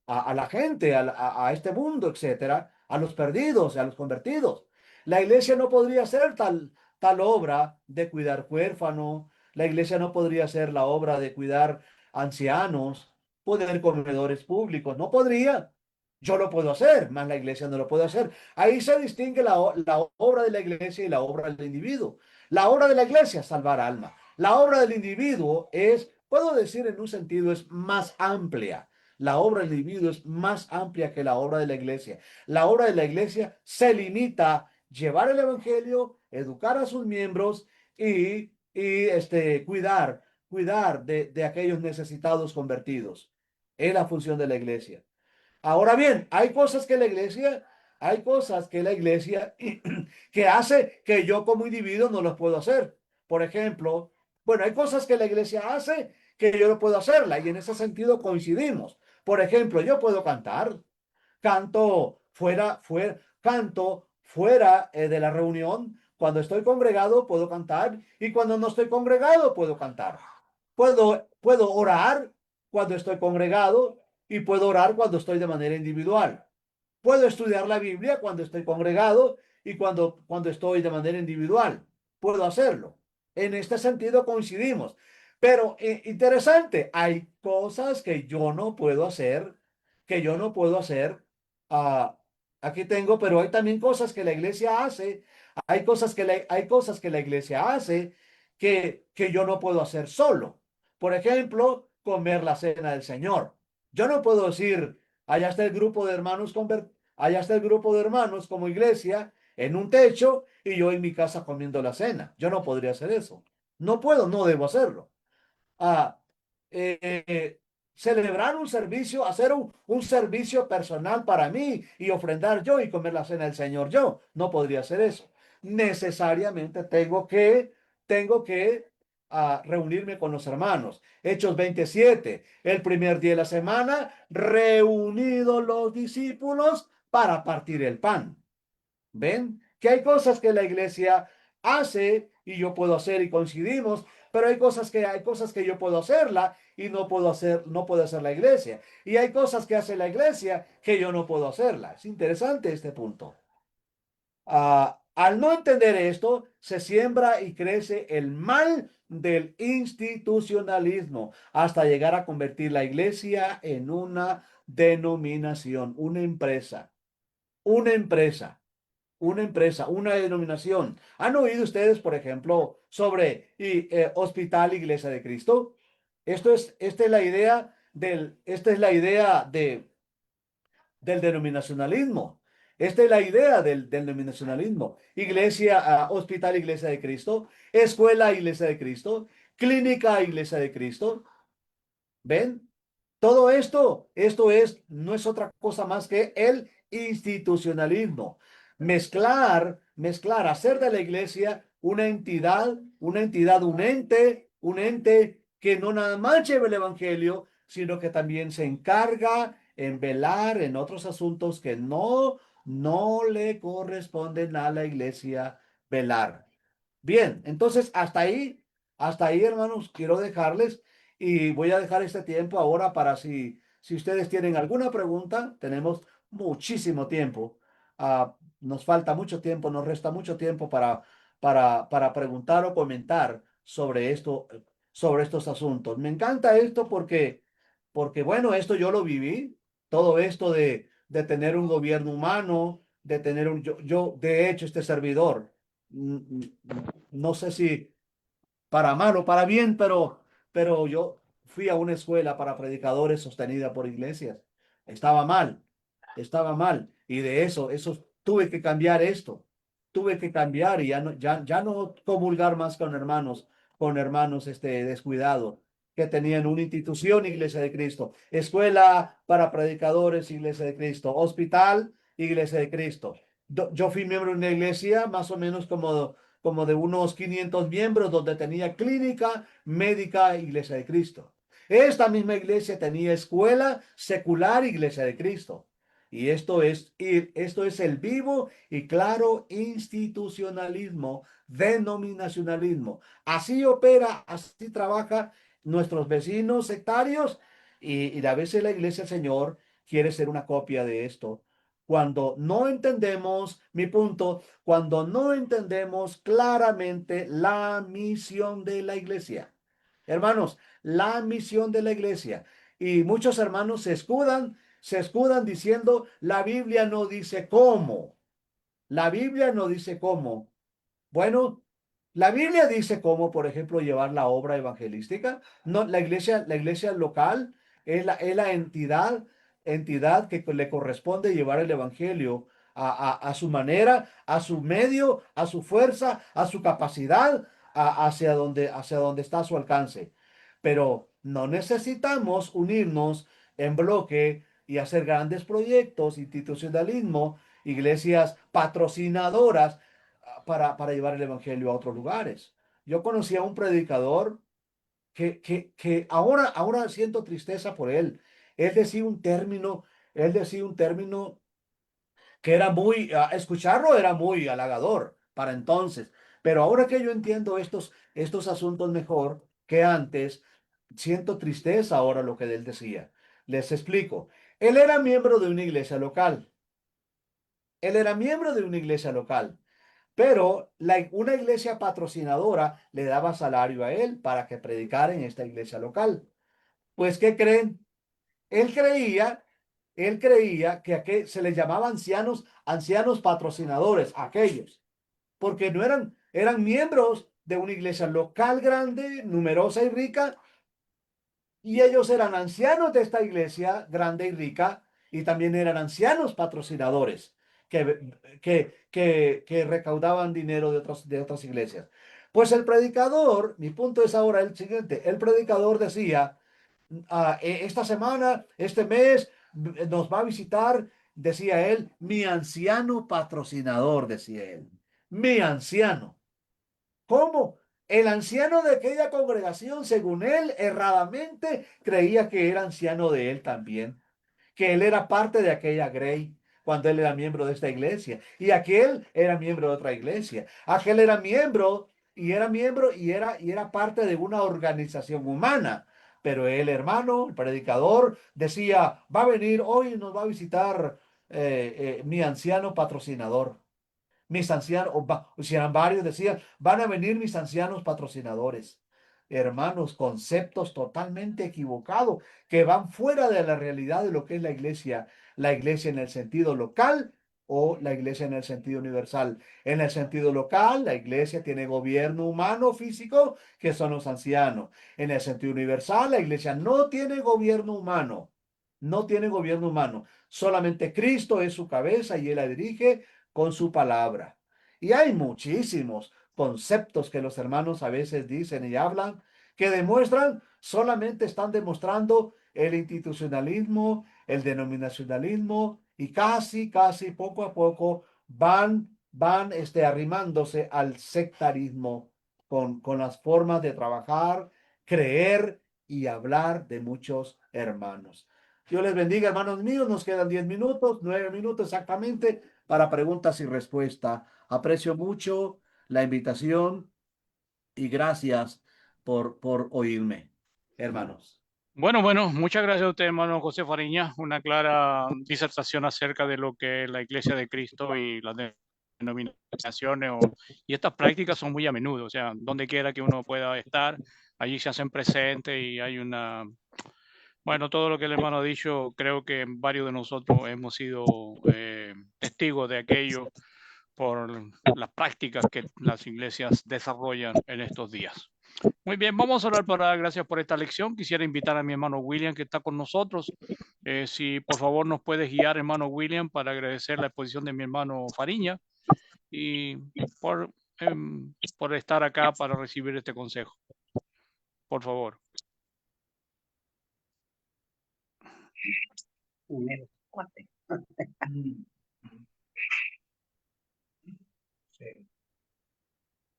a la gente, a este mundo, etcétera, a los perdidos, a los convertidos. La iglesia no podría hacer tal obra de cuidar huérfanos, la iglesia no podría hacer la obra de cuidar ancianos, poner comedores públicos, no podría. Yo lo puedo hacer, más la iglesia no lo puede hacer. Ahí se distingue la obra de la iglesia y la obra del individuo. La obra de la iglesia es salvar alma. La obra del individuo es, puedo decir en un sentido, es más amplia. La obra del individuo es más amplia que la obra de la iglesia. La obra de la iglesia se limita a llevar el evangelio, educar a sus miembros cuidar de aquellos necesitados convertidos. Es la función de la iglesia. Ahora bien, hay cosas que la iglesia que hace que yo como individuo no los puedo hacer. Por ejemplo, bueno, hay cosas que la iglesia hace que yo no puedo hacerla y en ese sentido coincidimos. Por ejemplo, yo puedo cantar, canto fuera de la reunión. Cuando estoy congregado puedo cantar y cuando no estoy congregado puedo cantar. Puedo orar cuando estoy congregado y puedo orar cuando estoy de manera individual. Puedo estudiar la Biblia cuando estoy congregado y cuando estoy de manera individual. Puedo hacerlo. En este sentido coincidimos. Pero interesante, hay cosas que yo no puedo hacer, que yo no puedo hacer. ah, Aquí tengo, pero hay también cosas que la iglesia hace. Hay cosas que la iglesia hace que yo no puedo hacer solo. Por ejemplo, comer la cena del Señor. Yo no puedo decir, allá está el grupo de hermanos allá está el grupo de hermanos como iglesia en un techo y yo en mi casa comiendo la cena. Yo no podría hacer eso. No puedo, no debo hacerlo. Ah, eh, eh, Celebrar un servicio, hacer un servicio personal para mí y ofrendar yo y comer la cena del Señor yo. No podría hacer eso. Necesariamente tengo que reunirme con los hermanos. Hechos 27, el primer día de la semana, reunidos los discípulos para partir el pan. ¿Ven? Que hay cosas que la iglesia hace y yo puedo hacer y coincidimos, pero hay cosas que yo puedo hacerla y no puedo hacer la iglesia. Y hay cosas que hace la iglesia que yo no puedo hacerla. Es interesante este punto. Al no entender esto, se siembra y crece el mal del institucionalismo hasta llegar a convertir la iglesia en una denominación, una empresa una denominación. ¿Han oído ustedes, por ejemplo, sobre Hospital Iglesia de Cristo? Esta es la idea del denominacionalismo. Esta es la idea del denominacionalismo. Hospital Iglesia de Cristo, escuela Iglesia de Cristo, clínica Iglesia de Cristo. ¿Ven? Todo no es otra cosa más que el institucionalismo. Hacer de la iglesia un ente que no nada más lleva el evangelio, sino que también se encarga en velar en otros asuntos que no le corresponden a la iglesia velar. Bien, entonces hasta ahí, hermanos, quiero dejarles y voy a dejar este tiempo ahora para si ustedes tienen alguna pregunta, tenemos muchísimo tiempo. Nos falta mucho tiempo, nos resta mucho tiempo para preguntar o comentar sobre esto, sobre estos asuntos. Me encanta esto porque bueno, esto yo lo viví, todo esto de tener un gobierno humano, de tener de hecho, este servidor. mm, no sé si para mal o para bien, pero yo fui a una escuela para predicadores sostenida por iglesias. Estaba mal, estaba mal. Y de eso tuve que cambiar esto. Tuve que cambiar y ya no comulgar más con hermanos descuidados que tenían una institución, Iglesia de Cristo, escuela para predicadores, Iglesia de Cristo, hospital, Iglesia de Cristo. Yo fui miembro de una iglesia más o menos como de unos 500 miembros, donde tenía clínica, médica, Iglesia de Cristo. Esta misma iglesia tenía escuela secular, Iglesia de Cristo. Y esto es el vivo y claro institucionalismo, denominacionalismo. Así opera, así trabaja nuestros vecinos sectarios y a veces la iglesia del Señor quiere ser una copia de esto. Cuando no entendemos, mi punto, cuando no entendemos claramente la misión de la iglesia. Hermanos, la misión de la iglesia. Y muchos hermanos se escudan diciendo, la Biblia no dice cómo. La Biblia no dice cómo. Bueno, la Biblia dice cómo, por ejemplo, llevar la obra evangelística. No, la iglesia local es la entidad que le corresponde llevar el evangelio a su manera, a su medio, a su fuerza, a su capacidad, hacia donde está a su alcance. Pero no necesitamos unirnos en bloque y hacer grandes proyectos, institucionalismo, iglesias patrocinadoras para llevar el evangelio a otros lugares. Yo conocí a un predicador que ahora siento tristeza por él. Él decía un término, él decía un término que era escucharlo era muy halagador para entonces. Pero ahora que yo entiendo estos asuntos mejor que antes, siento tristeza ahora lo que él decía. Les explico. Él era miembro de una iglesia local. Él era miembro de una iglesia local. Pero una iglesia patrocinadora le daba salario a él para que predicara en esta iglesia local. Pues, ¿qué creen? Él creía, él creía que se les llamaba ancianos patrocinadores, aquellos, porque no eran miembros de una iglesia local grande, numerosa y rica, y ellos eran ancianos de esta iglesia grande y rica y también eran ancianos patrocinadores que recaudaban dinero de otras iglesias. Pues el predicador, mi punto es ahora el siguiente, el predicador decía, esta semana, este mes, nos va a visitar, decía él, mi anciano patrocinador, decía él, mi anciano. ¿Cómo? El anciano de aquella congregación, según él, erradamente creía que era anciano de él también, que él era parte de aquella grey cuando él era miembro de esta iglesia y aquel era miembro de otra iglesia. Aquel era miembro y era parte de una organización humana. Pero el hermano, el predicador, decía, va a venir hoy y nos va a visitar mi anciano patrocinador. Mis ancianos, o si eran varios, decían, van a venir mis ancianos patrocinadores. Hermanos, conceptos totalmente equivocados que van fuera de la realidad de lo que es la iglesia en el sentido local o la iglesia en el sentido universal. En el sentido local, la iglesia tiene gobierno humano físico, que son los ancianos. En el sentido universal, la iglesia no tiene gobierno humano. No tiene gobierno humano. Solamente Cristo es su cabeza y él la dirige con su palabra. Y hay muchísimos conceptos que los hermanos a veces dicen y hablan que solamente están demostrando el institucionalismo, el denominacionalismo y casi poco a poco van arrimándose al sectarismo con las formas de trabajar, creer y hablar de muchos hermanos. Dios les bendiga, hermanos míos. Nos quedan 10 minutos, 9 minutos exactamente para preguntas y respuestas. Aprecio mucho la invitación y gracias por oírme, hermanos. Bueno, bueno, muchas gracias a usted, hermano José Fariña. Una clara disertación acerca de lo que es la Iglesia de Cristo y las denominaciones y estas prácticas son muy a menudo, o sea, donde quiera que uno pueda estar, allí se hacen presentes y hay una... Bueno, todo lo que el hermano ha dicho, creo que varios de nosotros hemos sido testigos de aquello por las prácticas que las iglesias desarrollan en estos días. Muy bien, vamos a orar para dar gracias por esta lección. Quisiera invitar a mi hermano William que está con nosotros. Si por favor nos puedes guiar, hermano William, para agradecer la exposición de mi hermano Fariña y por, por estar acá para recibir este consejo. Por favor.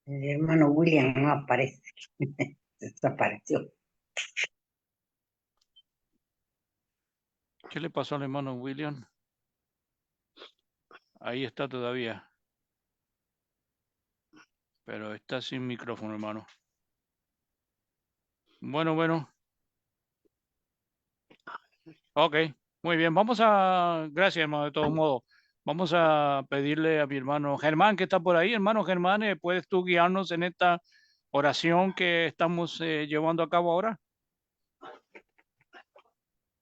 El hermano William no aparece, desapareció. ¿Qué le pasó al hermano William? Ahí está todavía. Pero está sin micrófono, hermano. Bueno. Ok, muy bien. Gracias, hermano, de todos modos. Vamos a pedirle a mi hermano Germán, que está por ahí. Hermano Germán, ¿puedes tú guiarnos en esta oración que estamos llevando a cabo ahora?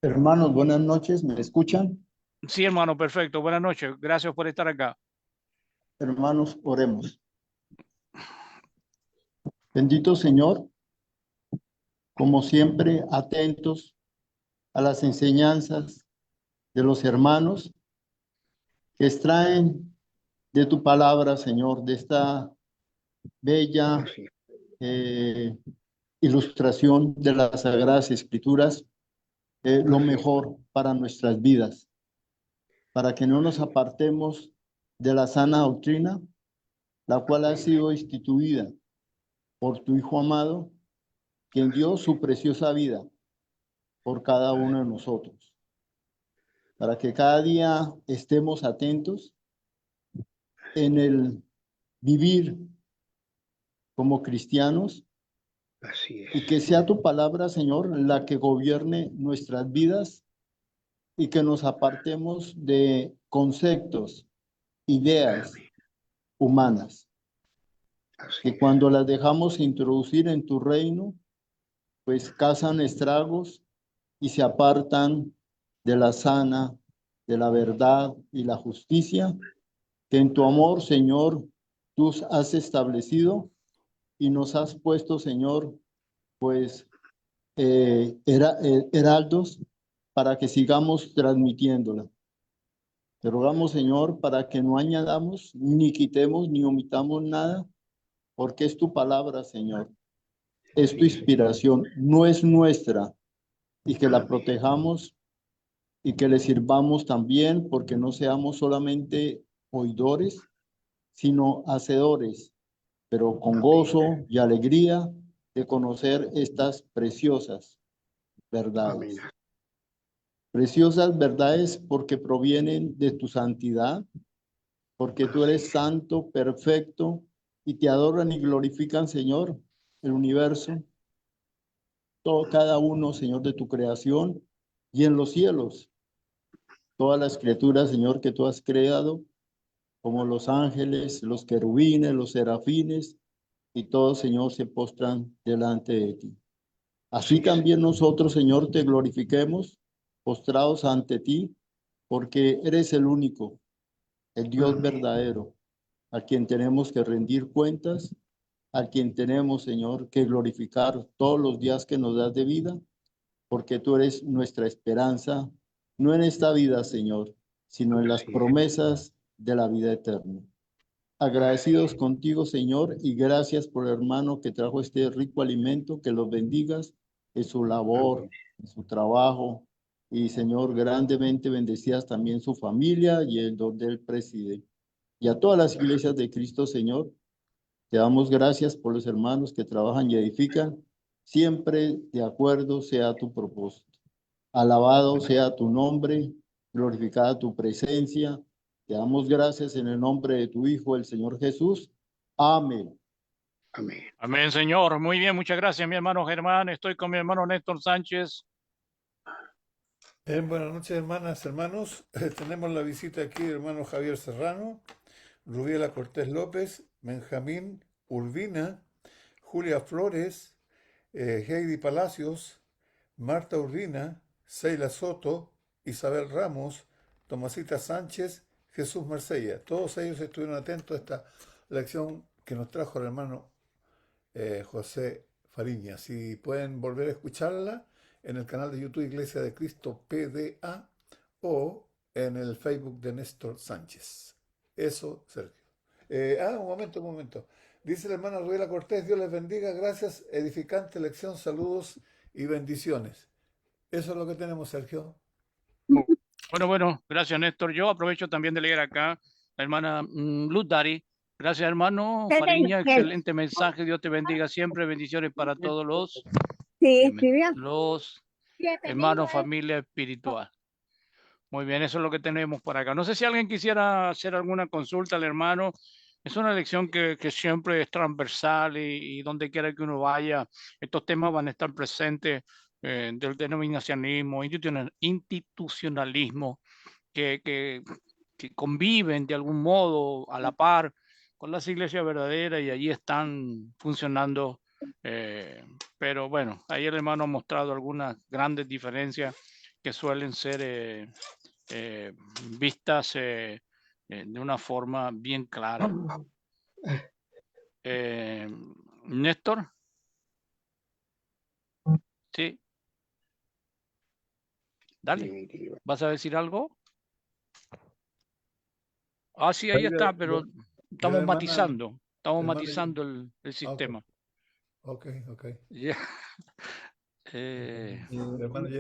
Hermanos, buenas noches, ¿me escuchan? Sí, hermano, perfecto. Buenas noches. Gracias por estar acá. Hermanos, oremos. Bendito Señor, como siempre, atentos a las enseñanzas de los hermanos que extraen de tu palabra, Señor, de esta bella ilustración de las Sagradas Escrituras, lo mejor para nuestras vidas, para que no nos apartemos de la sana doctrina, la cual ha sido instituida por tu Hijo amado, quien dio su preciosa vida por cada uno de nosotros, para que cada día estemos atentos en el vivir como cristianos. Así es. Y que sea tu palabra, Señor, la que gobierne nuestras vidas y que nos apartemos de conceptos, ideas humanas, Así que es. cuando las dejamos introducir en tu reino, pues causan estragos y se apartan de la sana, de la verdad y la justicia, que en tu amor, Señor, tú has establecido y nos has puesto, Señor, pues heraldos para que sigamos transmitiéndola. Te rogamos, Señor, para que no añadamos, ni quitemos, ni omitamos nada, porque es tu palabra, Señor. Es tu inspiración, no es nuestra, y que la protejamos y que le sirvamos también, porque no seamos solamente oidores, sino hacedores, pero con gozo y alegría de conocer estas preciosas verdades. Amén. Preciosas verdades porque provienen de tu santidad, porque tú eres santo, perfecto, y te adoran y glorifican, Señor, el universo, todo, cada uno, Señor, de tu creación, y en los cielos, todas las criaturas, Señor, que tú has creado, como los ángeles, los querubines, los serafines, y todos, Señor, se postran delante de ti. Así también nosotros, Señor, te glorifiquemos, postrados ante ti, porque eres el único, el Dios verdadero, a quien tenemos que rendir cuentas, a quien tenemos, Señor, que glorificar todos los días que nos das de vida, porque tú eres nuestra esperanza, no en esta vida, Señor, sino en las promesas de la vida eterna. Agradecidos contigo, Señor, y gracias por el hermano que trajo este rico alimento, que los bendigas en su labor, en su trabajo, y Señor, grandemente bendecidas también su familia y el donde él preside. Y a todas las iglesias de Cristo, Señor, te damos gracias por los hermanos que trabajan y edifican, siempre de acuerdo sea tu propósito. Alabado sea tu nombre, glorificada tu presencia. Te damos gracias en el nombre de tu Hijo, el Señor Jesús. Amén. Amén. Amén, Señor. Muy bien, muchas gracias, mi hermano Germán. Estoy con mi hermano Néstor Sánchez. Buenas noches, hermanas, hermanos. Tenemos la visita aquí del hermano Javier Serrano, Rubiela Cortés López, Benjamín Urbina, Julia Flores, Heidi Palacios, Marta Urbina, Seila Soto, Isabel Ramos, Tomasita Sánchez, Jesús Marsella. Todos ellos estuvieron atentos a esta lección que nos trajo el hermano José Fariña. Si pueden volver a escucharla en el canal de YouTube Iglesia de Cristo PDA o en el Facebook de Néstor Sánchez. Eso, Sergio. Un momento. Dice la hermana Rubiela Cortés, Dios les bendiga, gracias, edificante lección, saludos y bendiciones. Eso es lo que tenemos, Sergio. Bueno, gracias, Néstor. Yo aprovecho también de leer acá la hermana Luz Dari. Gracias, hermano Fariña. Excelente mensaje. Dios te bendiga siempre. Bendiciones para todos los hermanos, familia espiritual. Muy bien, eso es lo que tenemos por acá. No sé si alguien quisiera hacer alguna consulta al hermano. Es una lección que siempre es transversal y donde quiera que uno vaya, estos temas van a estar presentes del denominacionalismo, institucionalismo, que conviven de algún modo a la par con las iglesias verdaderas y allí están funcionando. Pero bueno, ahí el hermano ha mostrado algunas grandes diferencias que suelen ser vistas de una forma bien clara. Néstor. Sí. Dale. ¿Vas a decir algo? Ah, sí, ahí está, pero estamos matizando. Estamos matizando el sistema. Ok. Yeah.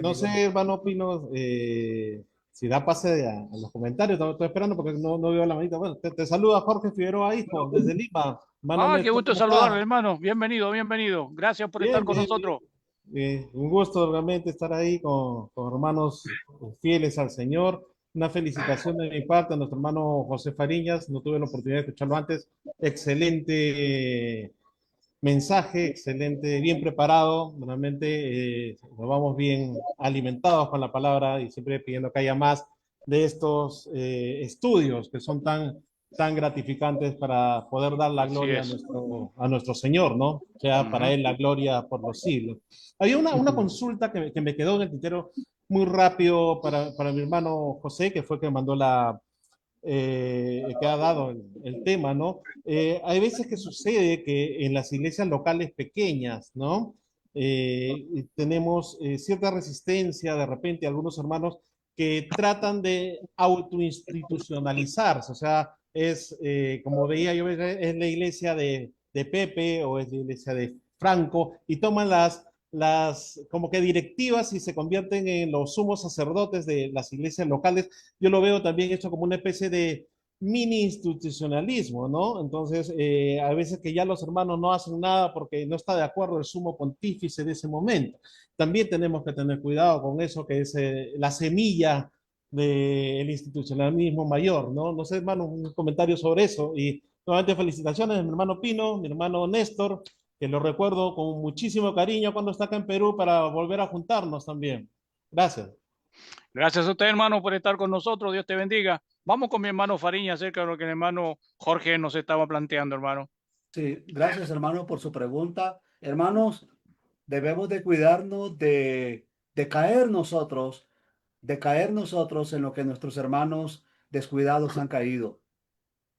No sé, hermano Pino, si da pase a los comentarios. Estoy esperando porque no veo la manita. Bueno, te saluda Jorge Figueroa, hijo, desde Lima. Hermano Qué gusto saludarle, hermano. Bienvenido. Gracias por estar con nosotros. Un gusto realmente estar ahí con hermanos fieles al Señor. Una felicitación de mi parte a nuestro hermano José Fariñas. No tuve la oportunidad de escucharlo antes. Excelente mensaje, excelente, bien preparado. Realmente nos vamos bien alimentados con la palabra y siempre pidiendo que haya más de estos estudios que son tan gratificantes para poder dar la gloria a nuestro Señor, ¿no? Sea para Él la gloria por los siglos. Había una consulta que me quedó en el tintero muy rápido para mi hermano José, que fue que mandó que ha dado el tema, ¿no? Hay veces que sucede que en las iglesias locales pequeñas, ¿no? Tenemos cierta resistencia, de repente, algunos hermanos que tratan de autoinstitucionalizarse, o sea, como veía yo, es la iglesia de Pepe o es la iglesia de Franco, y toman las como que directivas y se convierten en los sumos sacerdotes de las iglesias locales. Yo lo veo también esto como una especie de mini institucionalismo, ¿no? Entonces, a veces que ya los hermanos no hacen nada porque no está de acuerdo el sumo pontífice de ese momento. También tenemos que tener cuidado con eso que es la semilla del institucionalismo mayor, ¿no? No sé, hermano, un comentario sobre eso. Y nuevamente felicitaciones a mi hermano Pino, mi hermano Néstor, que lo recuerdo con muchísimo cariño cuando está acá en Perú para volver a juntarnos también. Gracias. Gracias a usted, hermano, por estar con nosotros. Dios te bendiga. Vamos con mi hermano Fariña acerca de lo que el hermano Jorge nos estaba planteando, hermano. Sí, gracias, hermano, por su pregunta. Hermanos, debemos de cuidarnos de caer nosotros, en lo que nuestros hermanos descuidados han caído,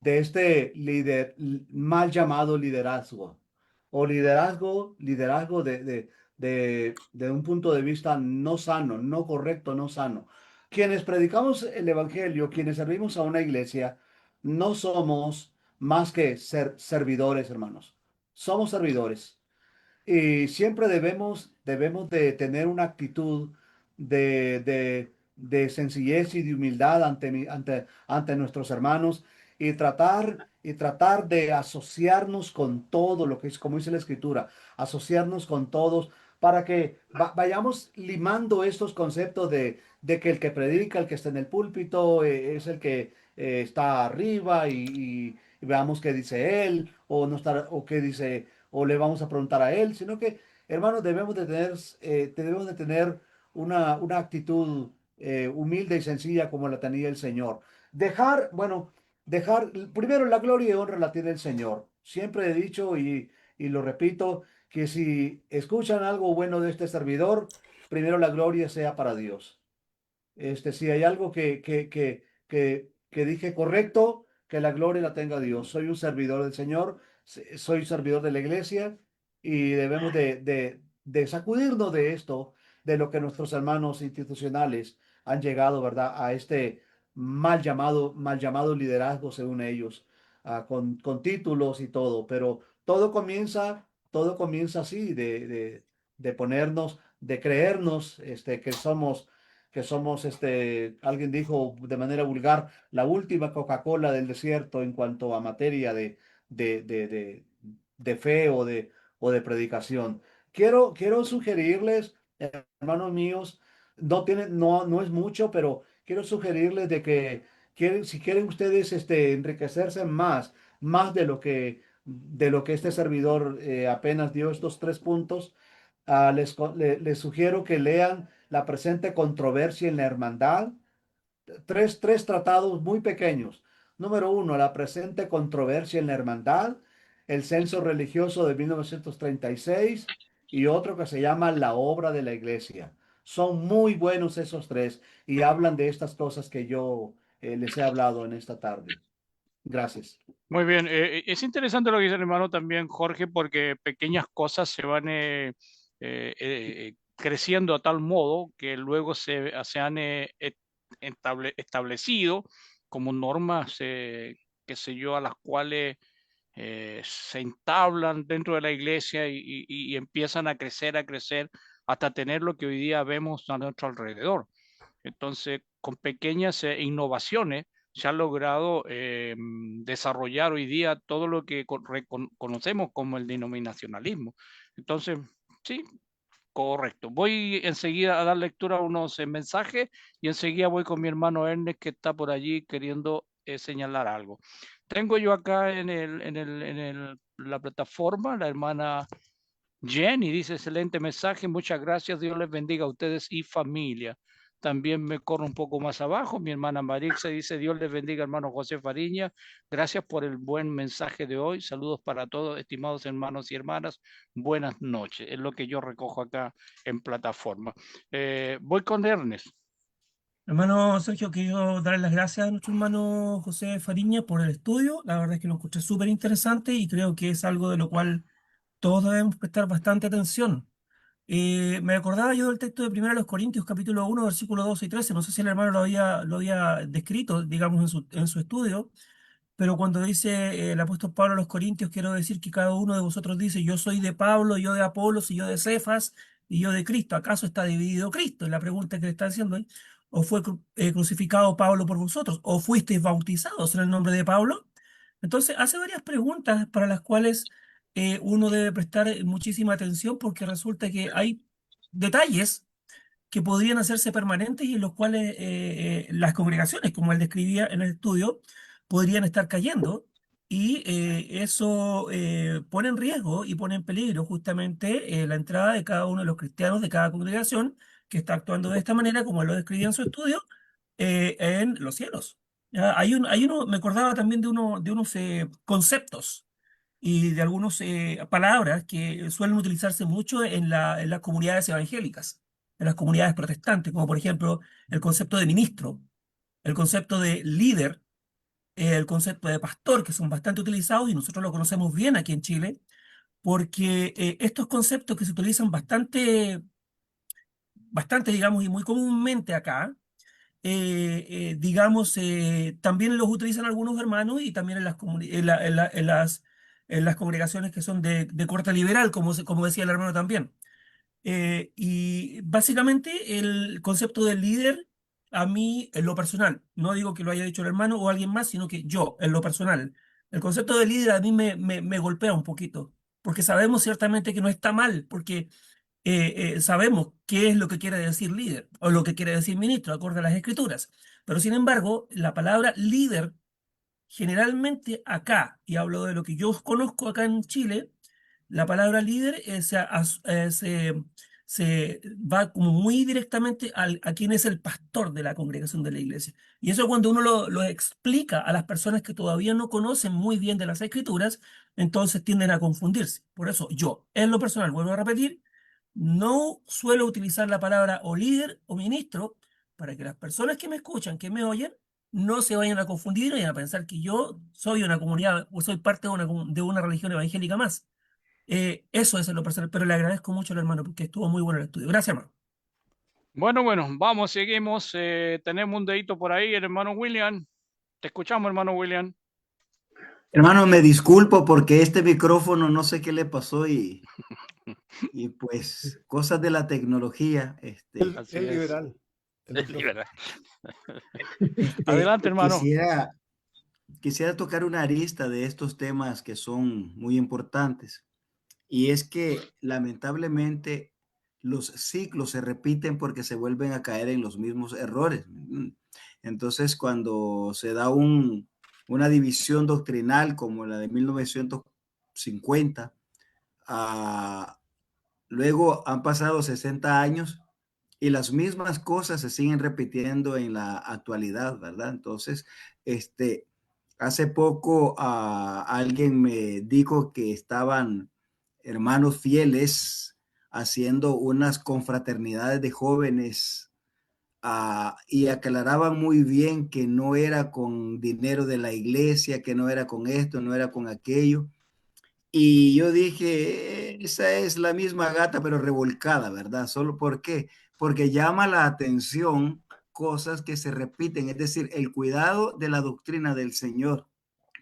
de este mal llamado liderazgo, o liderazgo de un punto de vista no sano, no correcto, no sano. Quienes predicamos el evangelio, quienes servimos a una iglesia, no somos más que servidores, hermanos. Somos servidores. Y siempre debemos de tener una actitud de sencillez y de humildad ante nuestros hermanos y tratar de asociarnos con todo lo que es, como dice la Escritura, asociarnos con todos para que vayamos limando estos conceptos de que el que predica, el que está en el púlpito, es el que está arriba y veamos qué dice él o no está, o qué dice o le vamos a preguntar a él, sino que, hermanos, debemos de tener una actitud humilde y sencilla como la tenía el Señor. Primero la gloria y honra la tiene el Señor. Siempre he dicho y lo repito, que si escuchan algo bueno de este servidor, primero la gloria sea para Dios. Si hay algo que dije correcto, que la gloria la tenga Dios. Soy un servidor del Señor, soy servidor de la iglesia y debemos de sacudirnos de esto, de lo que nuestros hermanos institucionales han llegado, ¿verdad? A este mal llamado liderazgo, según ellos, con títulos y todo, pero todo comienza así, de ponernos, de creernos, alguien dijo de manera vulgar, la última Coca-Cola del desierto en cuanto a materia de, de, de, de fe o de predicación. Quiero sugerirles, hermanos míos, no es mucho, pero quiero sugerirles de que si quieren ustedes enriquecerse más de lo que este servidor apenas dio estos 3 puntos, les sugiero que lean la presente controversia en la hermandad. Tres tratados muy pequeños. Número uno, la presente controversia en la hermandad, el censo religioso de 1936 y otro que se llama La obra de la iglesia. Son muy buenos esos tres y hablan de estas cosas que yo les he hablado en esta tarde. Gracias. Muy bien, es interesante lo que dice el hermano también, Jorge, porque pequeñas cosas se van creciendo a tal modo que luego se han establecido como normas, qué sé yo, a las cuales se entablan dentro de la iglesia y empiezan a crecer hasta tener lo que hoy día vemos a nuestro alrededor. Entonces, con pequeñas innovaciones se ha logrado desarrollar hoy día todo lo que conocemos como el denominacionalismo. Entonces, sí, correcto. Voy enseguida a dar lectura a unos mensajes y enseguida voy con mi hermano Ernest que está por allí queriendo señalar algo. Tengo yo acá la plataforma la hermana Jenny dice, excelente mensaje, muchas gracias, Dios les bendiga a ustedes y familia. También me corro un poco más abajo, mi hermana Marixa dice, Dios les bendiga, hermano José Fariña, gracias por el buen mensaje de hoy, saludos para todos, estimados hermanos y hermanas, buenas noches, es lo que yo recojo acá en plataforma. Voy con Ernest. Hermano Sergio, quiero darle las gracias a nuestro hermano José Fariña por el estudio. La verdad es que lo encontré súper interesante y creo que es algo de lo cual todos debemos prestar bastante atención. Me acordaba yo del texto de 1 Corintios, capítulo 1, versículos 12 y 13. No sé si el hermano lo había descrito, digamos, en su estudio, pero cuando dice el apóstol Pablo a los Corintios, quiero decir que cada uno de vosotros dice, yo soy de Pablo, yo de Apolos, y yo de Cefas, y yo de Cristo. ¿Acaso está dividido Cristo? Es la pregunta que le está haciendo ahí. ¿O fue crucificado Pablo por vosotros? ¿O fuisteis bautizados en el nombre de Pablo? Entonces, hace varias preguntas para las cuales uno debe prestar muchísima atención porque resulta que hay detalles que podrían hacerse permanentes y en los cuales las congregaciones, como él describía en el estudio, podrían estar cayendo y eso pone en riesgo y pone en peligro justamente la entrada de cada uno de los cristianos de cada congregación que está actuando de esta manera, como él lo describía en su estudio, en los cielos. Ya, me acordaba también de unos conceptos y de algunas palabras que suelen utilizarse mucho en las comunidades evangélicas, en las comunidades protestantes, como por ejemplo el concepto de ministro, el concepto de líder, el concepto de pastor, que son bastante utilizados y nosotros lo conocemos bien aquí en Chile, porque estos conceptos que se utilizan bastante, digamos, y muy comúnmente acá, digamos, también los utilizan algunos hermanos y también en las congregaciones que son de corte liberal, como decía el hermano también. Y básicamente el concepto del líder, a mí, en lo personal, no digo que lo haya dicho el hermano o alguien más, sino que yo, en lo personal, el concepto de líder a mí me golpea un poquito, porque sabemos ciertamente que no está mal, porque sabemos qué es lo que quiere decir líder o lo que quiere decir ministro, acorde a las escrituras. Pero sin embargo, la palabra líder, generalmente acá, y hablo de lo que yo conozco acá en Chile, La palabra líder se va como muy directamente a quién es el pastor de la congregación de la iglesia. Y eso cuando uno lo explica a las personas que todavía no conocen muy bien de las escrituras, entonces tienden a confundirse. Por eso yo, en lo personal, vuelvo a repetir, no suelo utilizar la palabra o líder o ministro para que las personas que me escuchan, que me oyen, no se vayan a confundir y vayan a pensar que yo soy una comunidad o soy parte de una religión evangélica más. Eso es en lo personal, pero le agradezco mucho al hermano porque estuvo muy bueno el estudio. Gracias, hermano. Bueno, vamos, seguimos. Tenemos un dedito por ahí, el hermano William. Te escuchamos, hermano William. Hermano, me disculpo porque este micrófono no sé qué le pasó y pues cosas de la tecnología. Así El es. liberal. El Es micrófono. liberal. Adelante, hermano. Quisiera tocar una arista de estos temas que son muy importantes. Y es que lamentablemente los ciclos se repiten porque se vuelven a caer en los mismos errores. Entonces, cuando se da una división doctrinal como la de 1950, luego han pasado 60 años y las mismas cosas se siguen repitiendo en la actualidad, ¿verdad? Entonces, hace poco alguien me dijo que estaban hermanos fieles haciendo unas confraternidades de jóvenes y aclaraban muy bien que no era con dinero de la iglesia, que no era con esto, no era con aquello. Y yo dije, esa es la misma gata, pero revolcada, ¿verdad? ¿Solo por qué? Porque llama la atención cosas que se repiten, es decir, el cuidado de la doctrina del Señor,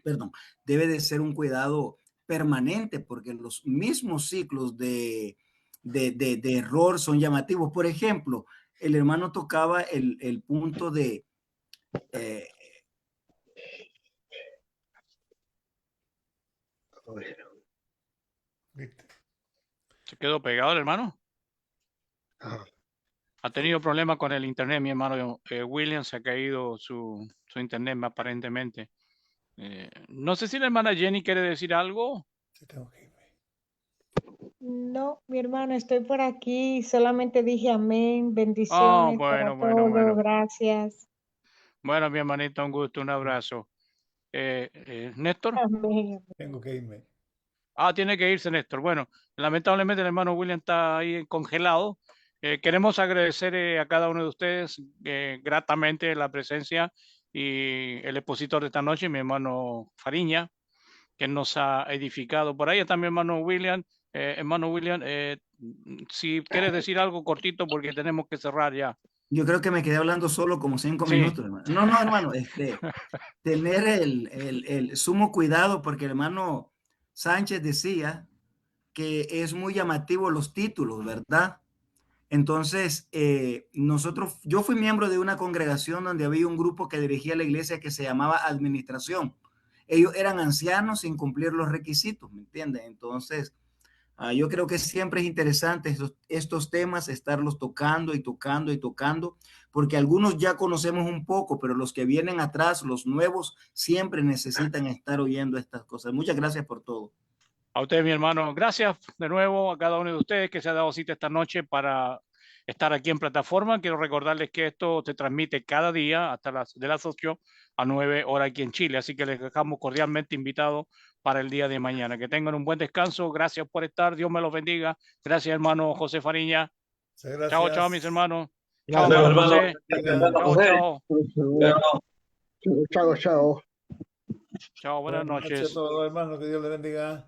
perdón, debe de ser un cuidado permanente, porque los mismos ciclos de error son llamativos. Por ejemplo, el hermano tocaba el punto de... ¿Viste? ¿Se quedó pegado el hermano? Ajá. Ha tenido problemas con el internet, mi hermano William. Se ha caído su internet aparentemente. No sé si la hermana Jenny quiere decir algo. Sí, tengo que irme. No, mi hermano, estoy por aquí. Solamente dije amén, bendiciones para todos, gracias. Bueno, mi hermanito, un gusto, un abrazo. Néstor. Amén. Tengo que irme. Tiene que irse Néstor. Bueno, lamentablemente el hermano William está ahí congelado. Queremos agradecer a cada uno de ustedes gratamente la presencia y el expositor de esta noche, mi hermano Fariña, que nos ha edificado. Por ahí está mi hermano William. Hermano William, si quieres decir algo cortito porque tenemos que cerrar ya. Yo creo que me quedé hablando solo como 5 Sí. minutos, hermano. No, hermano, tener el sumo cuidado, porque el hermano Sánchez decía que es muy llamativo los títulos, ¿verdad? Entonces, yo fui miembro de una congregación donde había un grupo que dirigía la iglesia que se llamaba Administración. Ellos eran ancianos sin cumplir los requisitos, ¿me entiendes? Entonces, yo creo que siempre es interesante estos temas, estarlos tocando y tocando y tocando, porque algunos ya conocemos un poco, pero los que vienen atrás, los nuevos, siempre necesitan estar oyendo estas cosas. Muchas gracias por todo. A usted, mi hermano, gracias de nuevo a cada uno de ustedes que se ha dado cita esta noche para estar aquí en plataforma. Quiero recordarles que esto se transmite cada día hasta de las 8 a 9 horas aquí en Chile, así que les dejamos cordialmente invitados para el día de mañana. Que tengan un buen descanso. Gracias por estar. Dios me los bendiga. Gracias, hermano José Fariña. Chao, chao, mis hermanos. Chao, hermano José. Chao, chao. Chao. Chao, buenas noches. A todos, hermanos, que Dios les bendiga.